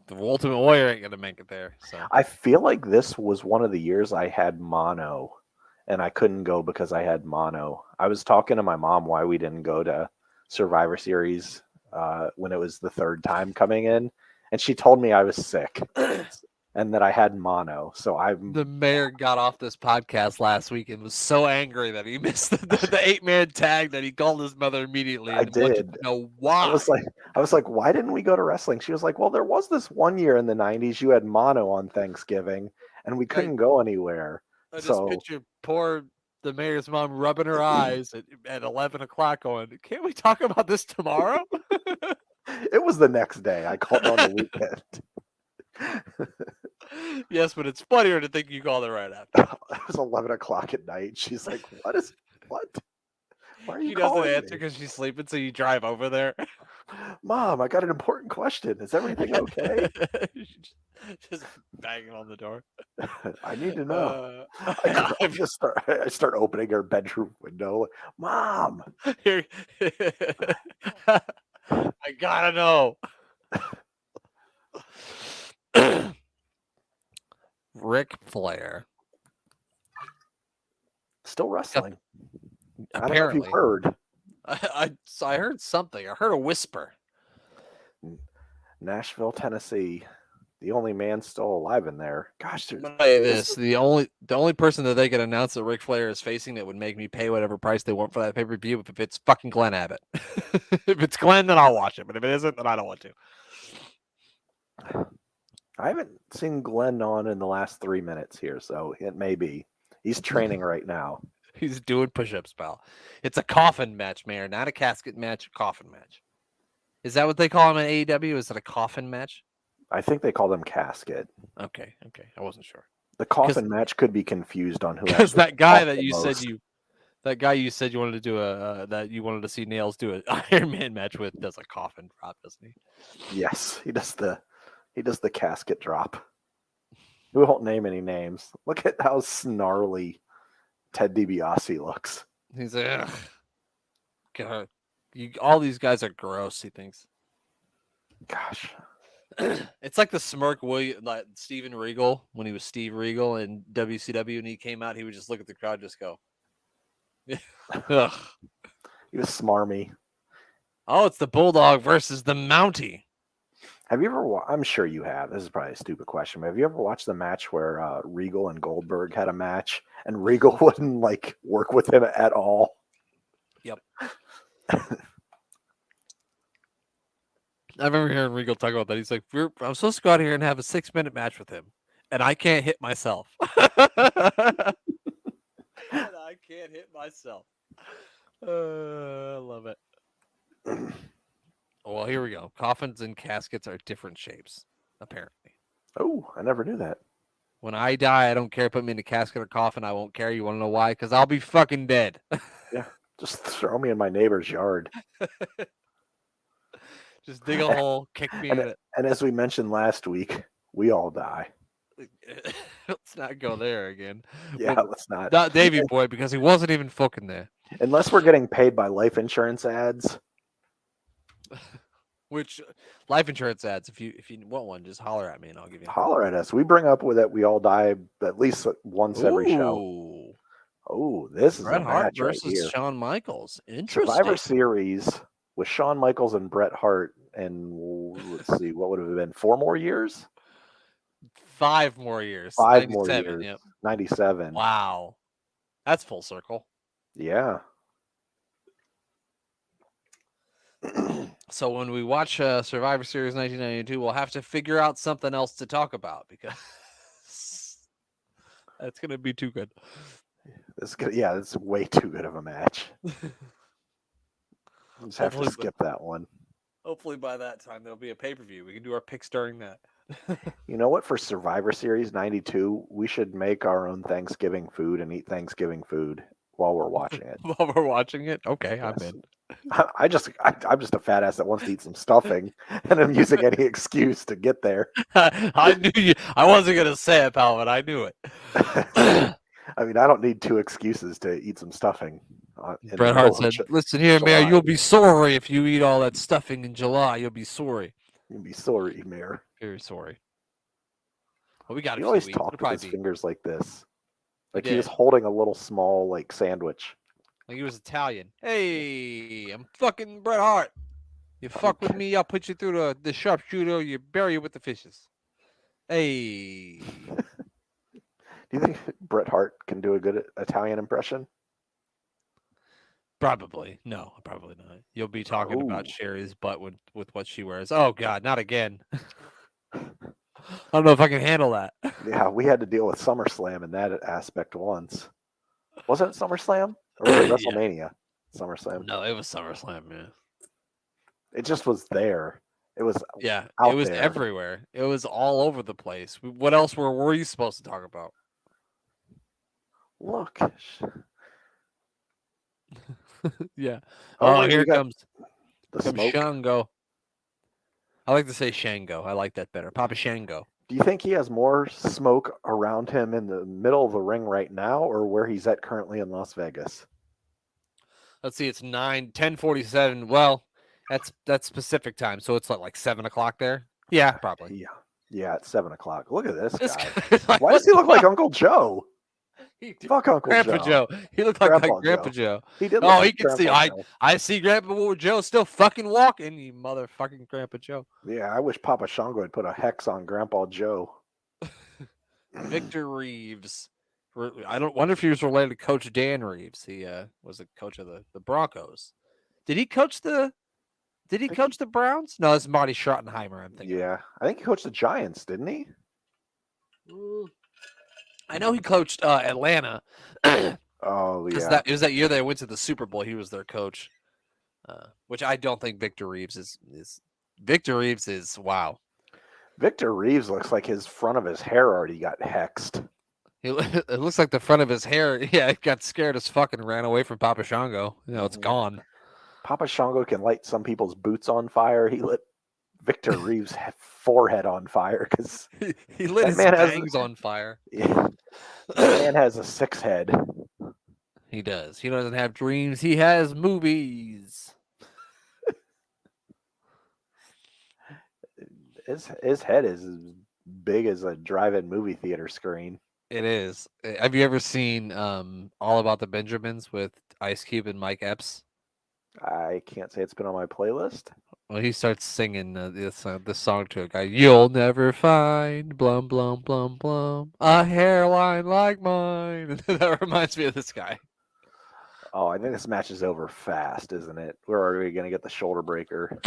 The Ultimate Warrior ain't gonna make it there. So I feel like this was one of the years I had mono, and I couldn't go because I had mono. I was talking to my mom why we didn't go to Survivor Series when it was the third time coming in, and she told me I was sick and that I had mono. So the mayor got off this podcast last week and was so angry that he missed the 8-man tag that he called his mother immediately. I did. No, why? I was like, why didn't we go to wrestling? She was like, well, there was this one year in the 90s you had mono on Thanksgiving and we couldn't go anywhere. I just picture the mayor's mom rubbing her eyes at 11 o'clock going, can't we talk about this tomorrow? It was the next day. I called on the weekend. Yes, but it's funnier to think you called it right after. It was 11 o'clock at night. She's like, what? Why are you She calling doesn't answer because she's sleeping, so you drive over there. Mom, I got an important question. Is everything okay? Just banging on the door. I need to know. I start opening her bedroom window. Mom, I gotta know. Ric Flair still wrestling. Apparently. I don't know if you've heard. I heard something. I heard a whisper. Nashville, Tennessee. The only man still alive in there. Gosh, the only person that they could announce that Ric Flair is facing that would make me pay whatever price they want for that pay-per-view if it's fucking Glenn Abbott. If it's Glenn, then I'll watch it. But if it isn't, then I don't want to. I haven't seen Glenn on in the last 3 minutes here, so it may be. He's training right now. He's doing push-ups, pal. It's a coffin match, Mayor, not a casket match, a coffin match. Is that what they call him in AEW? Is it a coffin match? I think they call them casket. Okay. I wasn't sure. The coffin match could be confused on who. Because that guy that you said you wanted to do that you wanted to see Nails do an Iron Man match with does a coffin drop, doesn't he? Yes, he does the casket drop. We won't name any names. Look at how snarly Ted DiBiase looks. He's like, ugh. God, all these guys are gross, he thinks. Gosh. It's like the smirk like Steven Regal when he was Steve Regal in WCW and he came out, he would just look at the crowd, just go. Ugh. He was smarmy. Oh, it's the Bulldog versus the Mountie. Have you ever? I'm sure you have. This is probably a stupid question, but have you ever watched the match where Regal and Goldberg had a match and Regal wouldn't like work with him at all? Yep. I remember hearing Regal talk about that. He's like, I'm supposed to go out here and have a 6-minute match with him, and I can't hit myself. I can't hit myself. I love it. Well, here we go. Coffins and caskets are different shapes, apparently. Oh, I never knew that. When I die, I don't care. Put me in a casket or coffin. I won't care. You want to know why? Because I'll be fucking dead. Yeah, just throw me in my neighbor's yard. Just dig a hole, kick me in it. And as we mentioned last week, we all die. Let's not go there again. Yeah, Well, let's not. Not Davy Boy, because he wasn't even fucking there. Unless we're getting paid by life insurance ads. Which life insurance ads? If you want one, just holler at me and I'll give you. Holler at us. We bring up with that we all die at least once every show. Oh, this is Bret a Hart match versus right here. Shawn Michaels. Interesting. Survivor Series with Shawn Michaels and Bret Hart, and let's see, what would have been 4 more years? 5 more years. 5 more years. Yep. 97. Wow, that's full circle. Yeah. So when we watch Survivor Series 1992, we'll have to figure out something else to talk about because that's going to be too good. This is way too good of a match. I'll just have to skip that one. Hopefully by that time there'll be a pay-per-view. We can do our picks during that. You know what? For Survivor Series 92, we should make our own Thanksgiving food and eat Thanksgiving food while we're watching it. While we're watching it? Okay, yes. I'm in. I'm just a fat ass that wants to eat some stuffing, and I'm using any excuse to get there. I knew you. I wasn't going to say it, pal, but I knew it. I mean, I don't need 2 excuses to eat some stuffing. Bret Hart said, "Listen here, Mayor, you'll be sorry if you eat all that stuffing in July. You'll be sorry. You'll be sorry, Mayor. Very sorry." Well, we got. He always talked with his fingers like this, like he was holding a little small like sandwich. Like he was Italian. Hey, I'm fucking Bret Hart. You fuck with me, I'll put you through the sharpshooter. You bury you with the fishes. Hey. Do you think Bret Hart can do a good Italian impression? Probably. No, probably not. You'll be talking about Sherry's butt with what she wears. Oh, God, not again. I don't know if I can handle that. Yeah, we had to deal with SummerSlam in that aspect once. Wasn't it SummerSlam? Or was it WrestleMania? Yeah. SummerSlam. No, it was SummerSlam, man. It just was there. It was it was there. Everywhere. It was all over the place. What else were you supposed to talk about? Look. Yeah. Oh, here comes smoke. Shango. I like to say Shango. I like that better. Papa Shango. Do you think he has more smoke around him in the middle of the ring right now, or where he's at currently in Las Vegas? Let's see. It's 10:47. Well, that's Pacific time, so it's like 7 o'clock there. Yeah, probably. Yeah, it's 7 o'clock. Look at this guy. Like, why does he look like Uncle Joe? Fuck Uncle Grandpa Joe. He looked like Grandpa Joe. He did. He can see. I see Grandpa Joe still fucking walking. You motherfucking Grandpa Joe. Yeah, I wish Papa Shango had put a hex on Grandpa Joe. Victor Reeves. I don't wonder if he was related to Coach Dan Reeves. He was a coach of the Broncos. Did he coach the Browns? No, it's Marty Schottenheimer. I'm thinking. Yeah, I think he coached the Giants, didn't he? I know he coached Atlanta. Oh yeah, it was that year they went to the Super Bowl. He was their coach, which I don't think Victor Reeves is. Victor Reeves is wow. Victor Reeves looks like his front of his hair already got hexed. It looks like the front of his hair. Yeah, it got scared as fuck and ran away from Papa Shango. It's gone. Papa Shango can light some people's boots on fire. He lit Victor Reeves' forehead on fire because he lit his bangs on fire. Yeah, that man has a 6 head. He does. He doesn't have dreams. He has movies. His head is as big as a drive-in movie theater screen. It is. Have you ever seen All About the Benjamins with Ice Cube and Mike Epps? I can't say it's been on my playlist. Well, he starts singing this song to a guy. You'll never find blum blum blum blum a hairline like mine. That reminds me of this guy. Oh, I think this match is over fast, isn't it? Where are we going to get the shoulder breaker?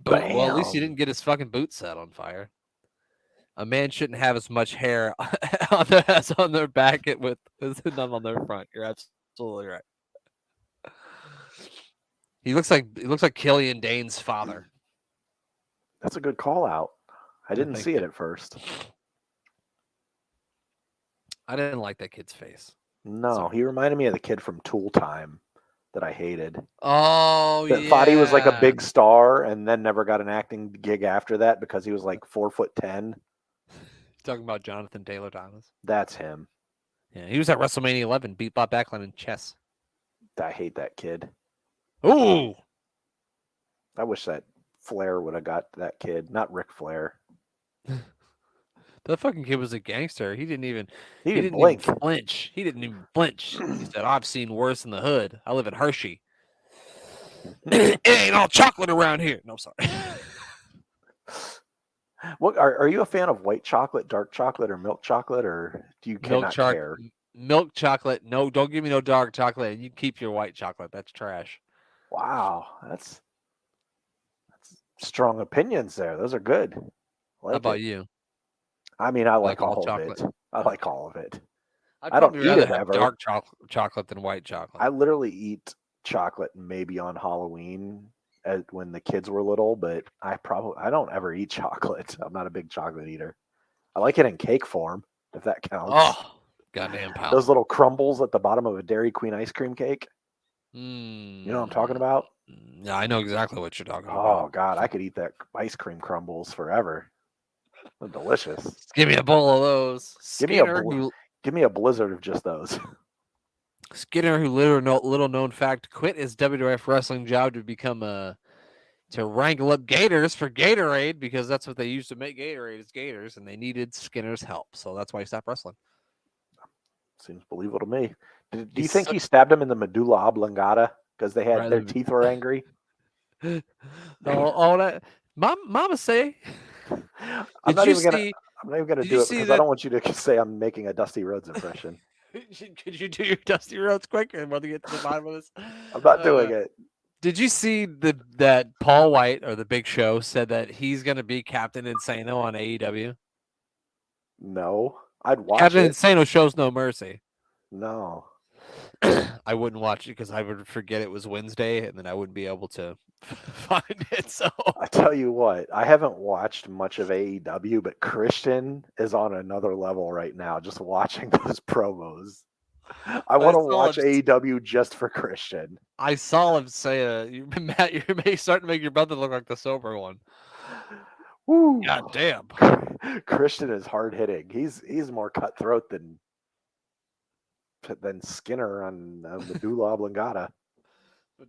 Well, at least he didn't get his fucking boot set on fire. A man shouldn't have as much hair as on their back with none on their front. You're absolutely right. He looks like Killian Dane's father. That's a good call out. I didn't see it at first. I didn't like that kid's face. No, he reminded me of the kid from Tool Time that I hated. Oh, yeah. Thought he was like a big star and then never got an acting gig after that because he was like 4'10". Talking about Jonathan Taylor Thomas. That's him. Yeah, he was at WrestleMania 11, beat Bob Backlund in chess. I hate that kid. Ooh. I wish that Flair would have got that kid, not Ric Flair. That fucking kid was a gangster. He didn't even blink. Even flinch. He didn't even flinch. He said, "I've seen worse in the hood. I live in Hershey. It ain't all chocolate around here." No, sorry. What are you a fan of white chocolate, dark chocolate, or milk chocolate, or do you cannot care? Milk chocolate. No, don't give me no dark chocolate. You keep your white chocolate. That's trash. Wow, that's strong opinions there. Those are good. How about you? I mean, I like all of it. I like all of it. I don't eat it ever. Dark chocolate than white chocolate. I literally eat chocolate maybe on Halloween when the kids were little, but I don't ever eat chocolate. I'm not a big chocolate eater. I like it in cake form, if that counts. Oh, goddamn pal. Those little crumbles at the bottom of a Dairy Queen ice cream cake. You know what I'm talking about? Yeah, I know exactly what you're talking about. Oh God, I could eat that ice cream crumbles forever. They're delicious. Just give me a bowl of those. Give me a blizzard of just those. Skinner, who little known fact, quit his WWF wrestling job to become to wrangle up gators for Gatorade, because that's what they used to make Gatorade is gators, and they needed Skinner's help, so that's why he stopped wrestling. Seems believable to me. Do you think he stabbed him in the medulla oblongata because they had their teeth were angry? all that Mama say. I'm not even gonna do it because I don't want you to say I'm making a Dusty Rhodes impression. Could you do your Dusty Rhodes quicker and want to get to the bottom of this? I'm not doing it. Did you see that Paul White or the Big Show said that he's going to be Captain Insano on AEW? No, I'd watch Captain it. Insano shows no mercy. No. I wouldn't watch it because I would forget it was Wednesday, and then I wouldn't be able to find it. So I tell you what, I haven't watched much of AEW, but Christian is on another level right now. Just watching those promos, I want to watch AEW just for Christian. I saw him say, "Matt, you're starting to make your brother look like the sober one." Woo. God damn, Christian is hard hitting. He's more cutthroat than Skinner on medulla oblongata. But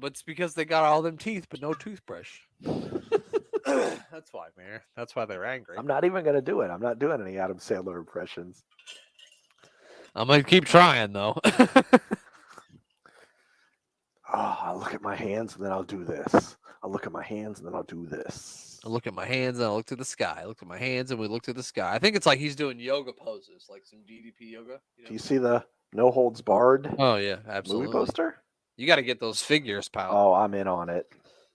it's because they got all them teeth, but no toothbrush. That's why, man. That's why they're angry. I'm not even gonna do it. I'm not doing any Adam Sandler impressions. I'm gonna keep trying though. I'll look at my hands and then I'll do this. I'll look at my hands and then I'll do this. I look at my hands and I look to the sky. I look at my hands and we look to the sky. I think it's like he's doing yoga poses, like some DDP yoga. You know? Do you see the No Holds Barred? Oh yeah, absolutely. Movie poster? You got to get those figures, pal. Oh, I'm in on it.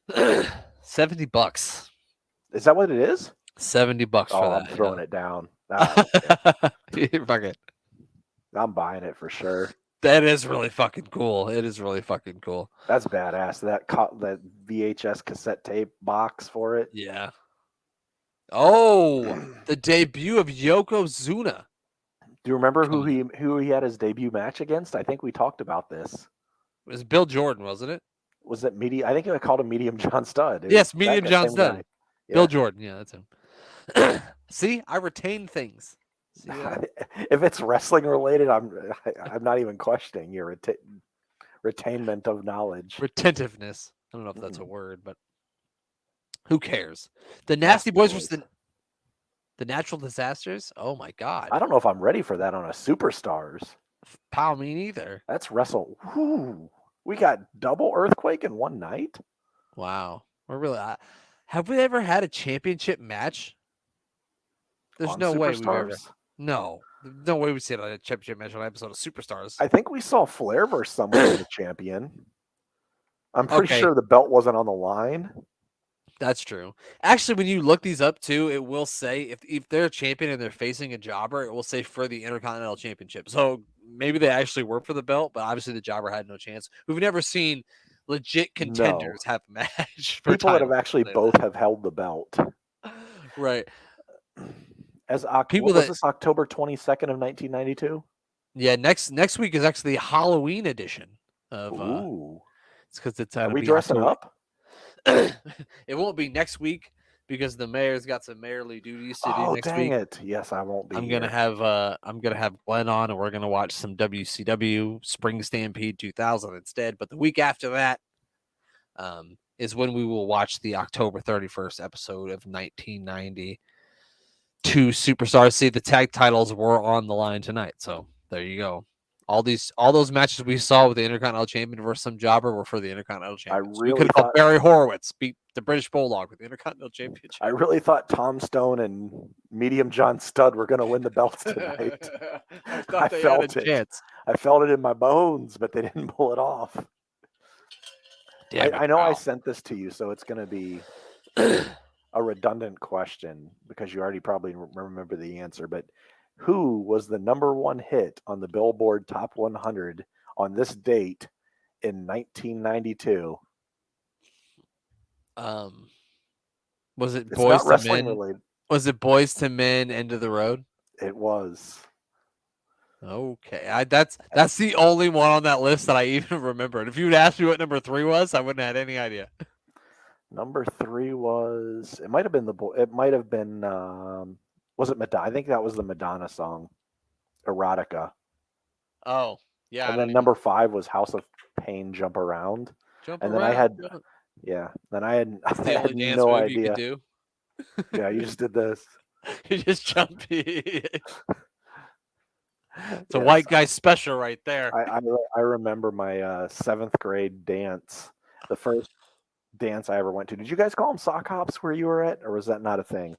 $70. Is that what it is? $70 for that. I'm throwing it down. Fuck it. I'm buying it for sure. That is really fucking cool. It is really fucking cool. That's badass. That VHS cassette tape box for it. Yeah. Oh, the debut of Yokozuna. Do you remember who he had his debut match against? I think we talked about this. It was Bill Jordan, wasn't it? Was it medium? I think I called him Medium John Studd. Yes, Medium John Studd. Yeah. Bill Jordan. Yeah, that's him. See, I retain things. If it's wrestling related, I'm not even questioning your retainment of knowledge. Retentiveness. I don't know if that's a word, but who cares? The Nasty Boys versus the Natural Disasters. Oh my God! I don't know if I'm ready for that on a Superstars. Pal, me neither. That's wrestle. Whew. We got double earthquake in one night. Wow, we're really. Have we ever had a championship match? There's on no way we've ever. No way we see it on a championship match on an episode of Superstars. I think we saw Flair versus someone as a champion. I'm pretty sure the belt wasn't on the line. That's true. Actually, when you look these up too, it will say if they're a champion and they're facing a jobber, it will say for the Intercontinental Championship. So maybe they actually were for the belt, but obviously the jobber had no chance. We've never seen legit contenders have a match. People that have actually both have held the belt. Right. Was this October 22nd of 1992? Yeah, next week is actually the Halloween edition of. Ooh. It's because it's. Are we dressing up? It won't be next week. because the mayor's got some mayorly duties to do Oh, next dang week. it. Yes, I won't be I'm here. gonna have Glenn on, and we're gonna watch some WCW Spring Stampede 2000 instead. But the week after that is when we will watch the October 31st episode of 1990. Two superstars. See, the tag titles were on the line tonight, so there you go. All those matches we saw with the Intercontinental Champion versus some jobber were for the Intercontinental Champion. Really we could have Barry Horowitz beat the British Bulldog with the Intercontinental Championship. I really thought Tom Stone and Medium John Studd were going to win the belts tonight. I felt it. Chance. I felt it in my bones, but they didn't pull it off. I know I sent this to you, so it's going to be a redundant question because you already probably remember the answer, but who was the number one hit on the Billboard Top 100 on this date in 1992? Was it Boys to Men? Related. Was it Boys to Men? End of the Road? It was. Okay, that's the only one on that list that I even remembered. If you'd asked me what number 3 was, I wouldn't have had any idea. Number 3 was. It might have been It might have been. Was it Madonna? I think that was the Madonna song, Erotica. Oh, yeah. And then number 5 was House of Pain, Jump Around. Then I had. Yeah. Then I had. That's the only dance no move idea. you could do. Yeah, you just did this. You just jumped. It's a white guy special right there. I remember my 7th grade dance. The first dance I ever went to. Did you guys call them sock hops where you were at, or was that not a thing?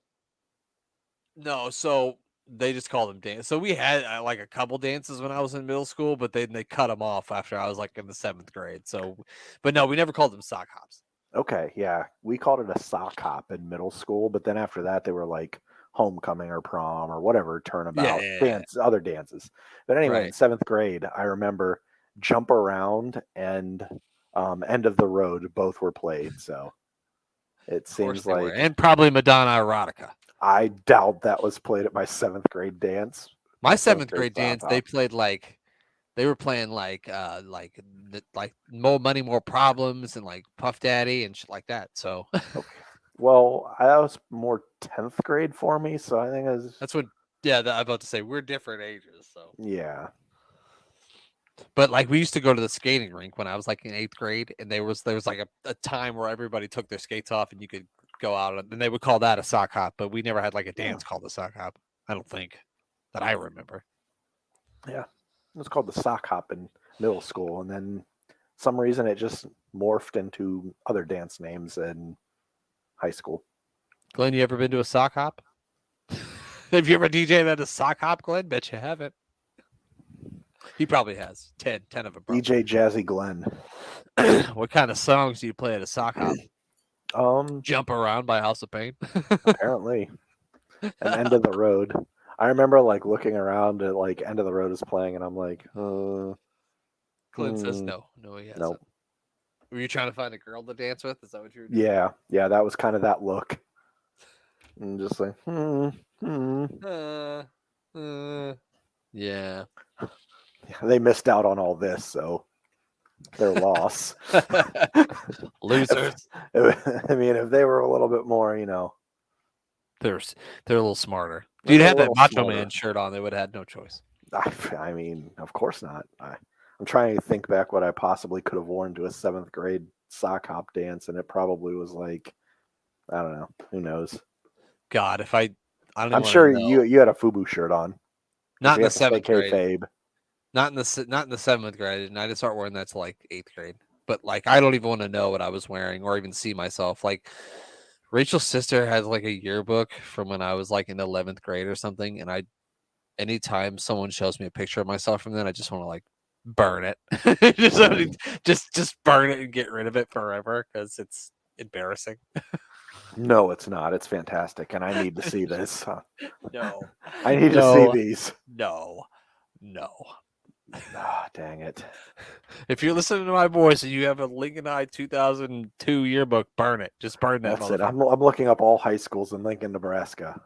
No, so they just called them dance. So we had like a couple dances when I was in middle school, but they cut them off after I was like in the 7th grade. So, but no, we never called them sock hops. Okay, yeah, we called it a sock hop in middle school, but then after that they were like homecoming or prom or whatever turnabout dance, other dances. But anyway, in 7th grade, I remember Jump Around and End of the Road both were played. So it seems like and probably Madonna Erotica. I doubt that was played at my 7th grade dance. My 7th grade dance, they played they were playing like More Money, More Problems and like Puff Daddy and shit like that. So, okay. Well, that was more 10th grade for me, so I think that's what. Yeah, I'm about to say we're different ages, so yeah. But like we used to go to the skating rink when I was like in 8th grade, and there was like a time where everybody took their skates off and you could go out, and they would call that a sock hop. But we never had like a dance called a sock hop. I don't think that I remember. Yeah, it was called the sock hop in middle school, and then some reason it just morphed into other dance names in high school. Glenn, you ever been to a sock hop? Have you ever DJed at a sock hop, Glenn? Bet you haven't. He probably has 10 of them. Probably. DJ Jazzy Glenn. What kind of songs do you play at a sock hop? Jump Around by House of Pain. Apparently. And End of the Road. I remember like looking around at like End of the Road is playing, and I'm like, Glenn says no. No, he hasn't. Nope. Were you trying to find a girl to dance with? Is that what you were doing? Yeah, that was kind of that look. And just like, yeah. They missed out on all this, so their loss. Losers. I mean, if they were a little bit more, they're a little smarter. If you'd had that Macho Man shirt on, they would have had no choice. I mean, of course not. I'm trying to think back what I possibly could have worn to a 7th grade sock hop dance, and it probably was like, I don't know. Who knows? God, I'm sure you had a FUBU shirt on. Not in the 7th grade. Not in the 7th grade, and I didn't start wearing that till like 8th grade. But like, I don't even want to know what I was wearing or even see myself. Like, Rachel's sister has like a yearbook from when I was like in 11th grade or something, and anytime someone shows me a picture of myself from then, I just want to like burn it. just burn it and get rid of it forever because it's embarrassing. No, it's not. It's fantastic, and I need to see this. No, I need to see these. No. Dang it. If you're listening to my voice and you have a Lincoln High 2002 yearbook, burn it. Just burn that. That's it. I'm looking up all high schools in Lincoln, Nebraska.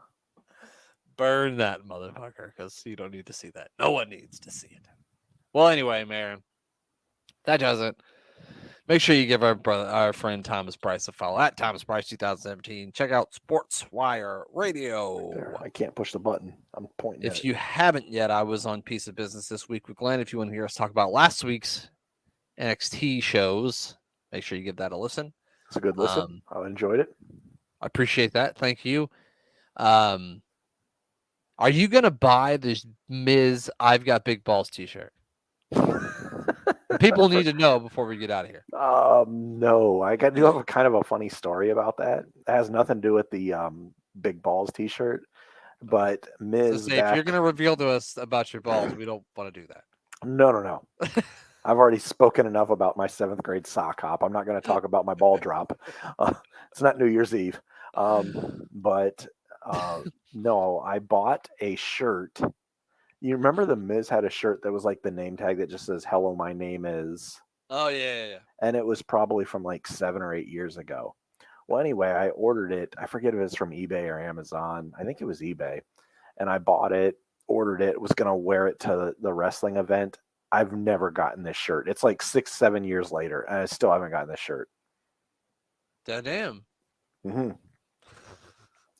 Burn that motherfucker, because you don't need to see that. No one needs to see it. Well, anyway, Marin, that does it. Make sure you give our friend Thomas Price a follow at Thomas Price 2017. Check out Sports Wire Radio. There, I can't push the button. I'm pointing. If you haven't yet, I was on Piece of Business this week with Glenn. If you want to hear us talk about last week's NXT shows, make sure you give that a listen. It's a good listen. I enjoyed it. I appreciate that. Thank you. Are you gonna buy this Miz "I've Got Big Balls" T-shirt? People need to know before we get out of here. No, I do have a kind of a funny story about that. It has nothing to do with the Big Balls T-shirt, but Miz. If you're gonna reveal to us about your balls, we don't want to do that. No. I've already spoken enough about my 7th grade sock hop. I'm not going to talk about my ball drop. It's not New Year's Eve. But no, I bought a shirt. You remember the Miz had a shirt that was like the name tag that just says, "Hello, my name is." Oh, yeah. And it was probably from like 7 or 8 years ago. Well, anyway, I ordered it. I forget if it's from eBay or Amazon. I think it was eBay. And I bought it, ordered it, was going to wear it to the wrestling event. I've never gotten this shirt. It's like 6-7 years later, and I still haven't gotten this shirt. Damn. Mm-hmm.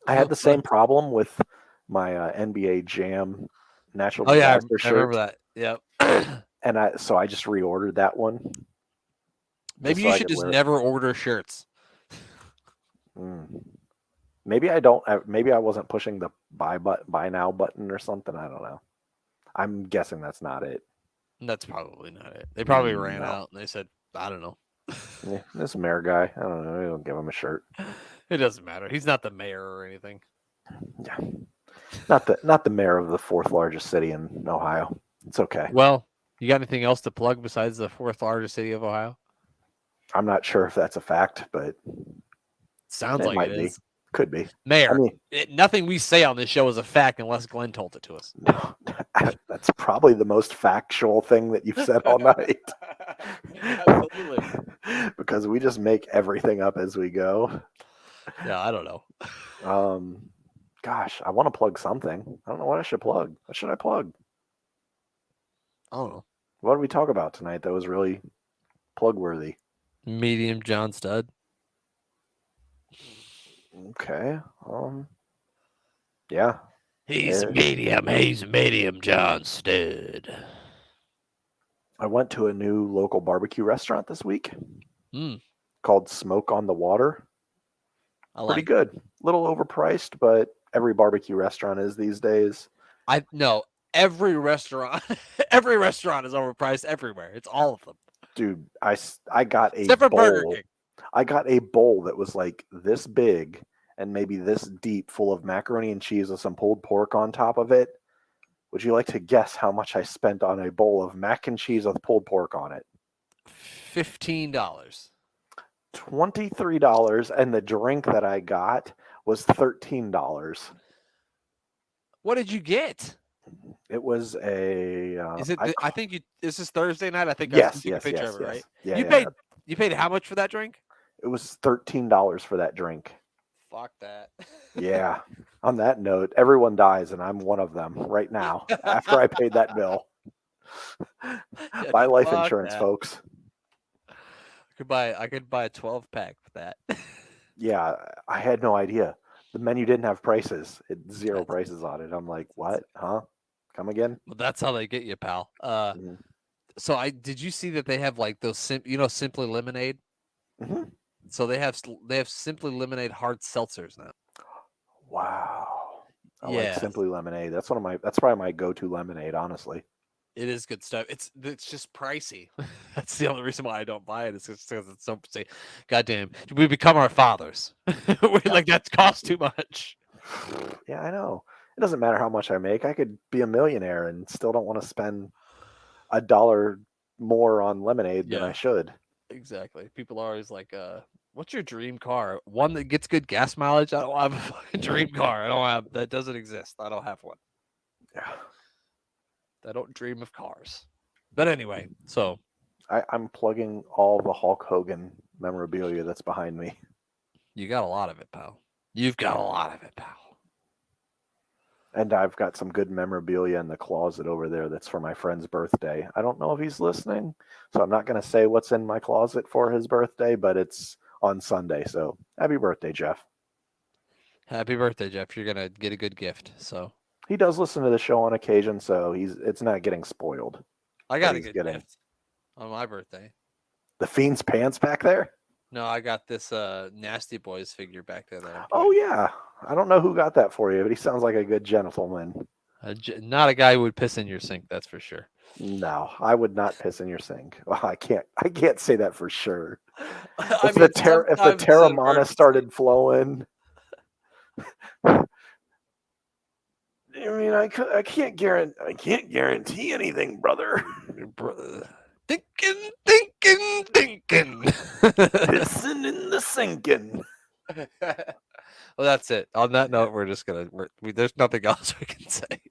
I had the same problem with my NBA Jam Natural Disaster shirt. I remember that. Yep. And I just reordered that one. Maybe you should just never order shirts. Maybe I don't. Maybe I wasn't pushing the buy now button or something. I don't know. I'm guessing that's not it. That's probably not it. They probably ran out and they said, I don't know. Yeah, this mayor guy, I don't know. We don't give him a shirt. It doesn't matter. He's not the mayor or anything. Yeah, not the mayor of the 4th largest city in Ohio. It's okay. Well, you got anything else to plug besides the 4th largest city of Ohio? I'm not sure if that's a fact, but sounds like it is. Could be. Mayor. Nothing we say on this show is a fact unless Glenn told it to us. No, that's probably the most factual thing that you've said all night. Absolutely. Because we just make everything up as we go. Yeah, I don't know. Gosh, I want to plug something. I don't know what I should plug. What should I plug? I don't know. What did we talk about tonight that was really plug worthy? Medium John Studd. Okay. Yeah. He's medium John Studd. I went to a new local barbecue restaurant this week called Smoke on the Water. Pretty good. Little overpriced, but every barbecue restaurant is these days. Every restaurant is overpriced everywhere. It's all of them. Dude, I got a Except for bowl. Burger King. I got a bowl that was like this big and maybe this deep, full of macaroni and cheese with some pulled pork on top of it. Would you like to guess how much I spent on a bowl of mac and cheese with pulled pork on it? $15. $23, and the drink that I got was $13. What did you get? It was a. I think this is Thursday night. I think yes, I a picture of it, right? Yeah, you paid how much for that drink? It was $13 for that drink. Fuck that. Yeah. On that note, everyone dies, and I'm one of them right now. After I paid that bill, buy life insurance, folks. I could buy a 12-pack for that. Yeah, I had no idea. The menu didn't have prices. It had 0 prices on it. I'm like, what? Huh? Come again? Well, that's how they get you, pal. So did you see that they have like those Simply Lemonade? Mm-hmm. So they have Simply Lemonade hard seltzers now. Wow. I like Simply Lemonade. That's probably my go-to lemonade, honestly. It is good stuff. It's just pricey. That's the only reason why I don't buy it. It's just because it's so goddamn. We become our fathers. Like that costs too much. Yeah, I know. It doesn't matter how much I make. I could be a millionaire and still don't want to spend $1 more on lemonade than I should. Exactly. People are always like, what's your dream car? One that gets good gas mileage? I don't have a fucking dream car. That doesn't exist. I don't have one. Yeah. I don't dream of cars. But anyway, so I'm plugging all the Hulk Hogan memorabilia that's behind me. You got a lot of it, pal. You've got a lot of it, pal. And I've got some good memorabilia in the closet over there that's for my friend's birthday. I don't know if he's listening, so I'm not going to say what's in my closet for his birthday, but it's on Sunday. So happy birthday, Jeff. Happy birthday, Jeff. You're going to get a good gift. So he does listen to the show on occasion, so it's not getting spoiled. I got a good gift on my birthday. The Fiend's pants back there? No, I got this Nasty Boys figure back there. Oh, yeah. I don't know who got that for you, but he sounds like a good gentleman. Not a guy who would piss in your sink, that's for sure. No, I would not piss in your sink. Well, I can't say that for sure. If the Terramana started flowing, I mean, I can't guarantee anything, brother. Thinking. Pissing in the sinking. Well, that's it. On that note, we're just gonna. There's nothing else we can say.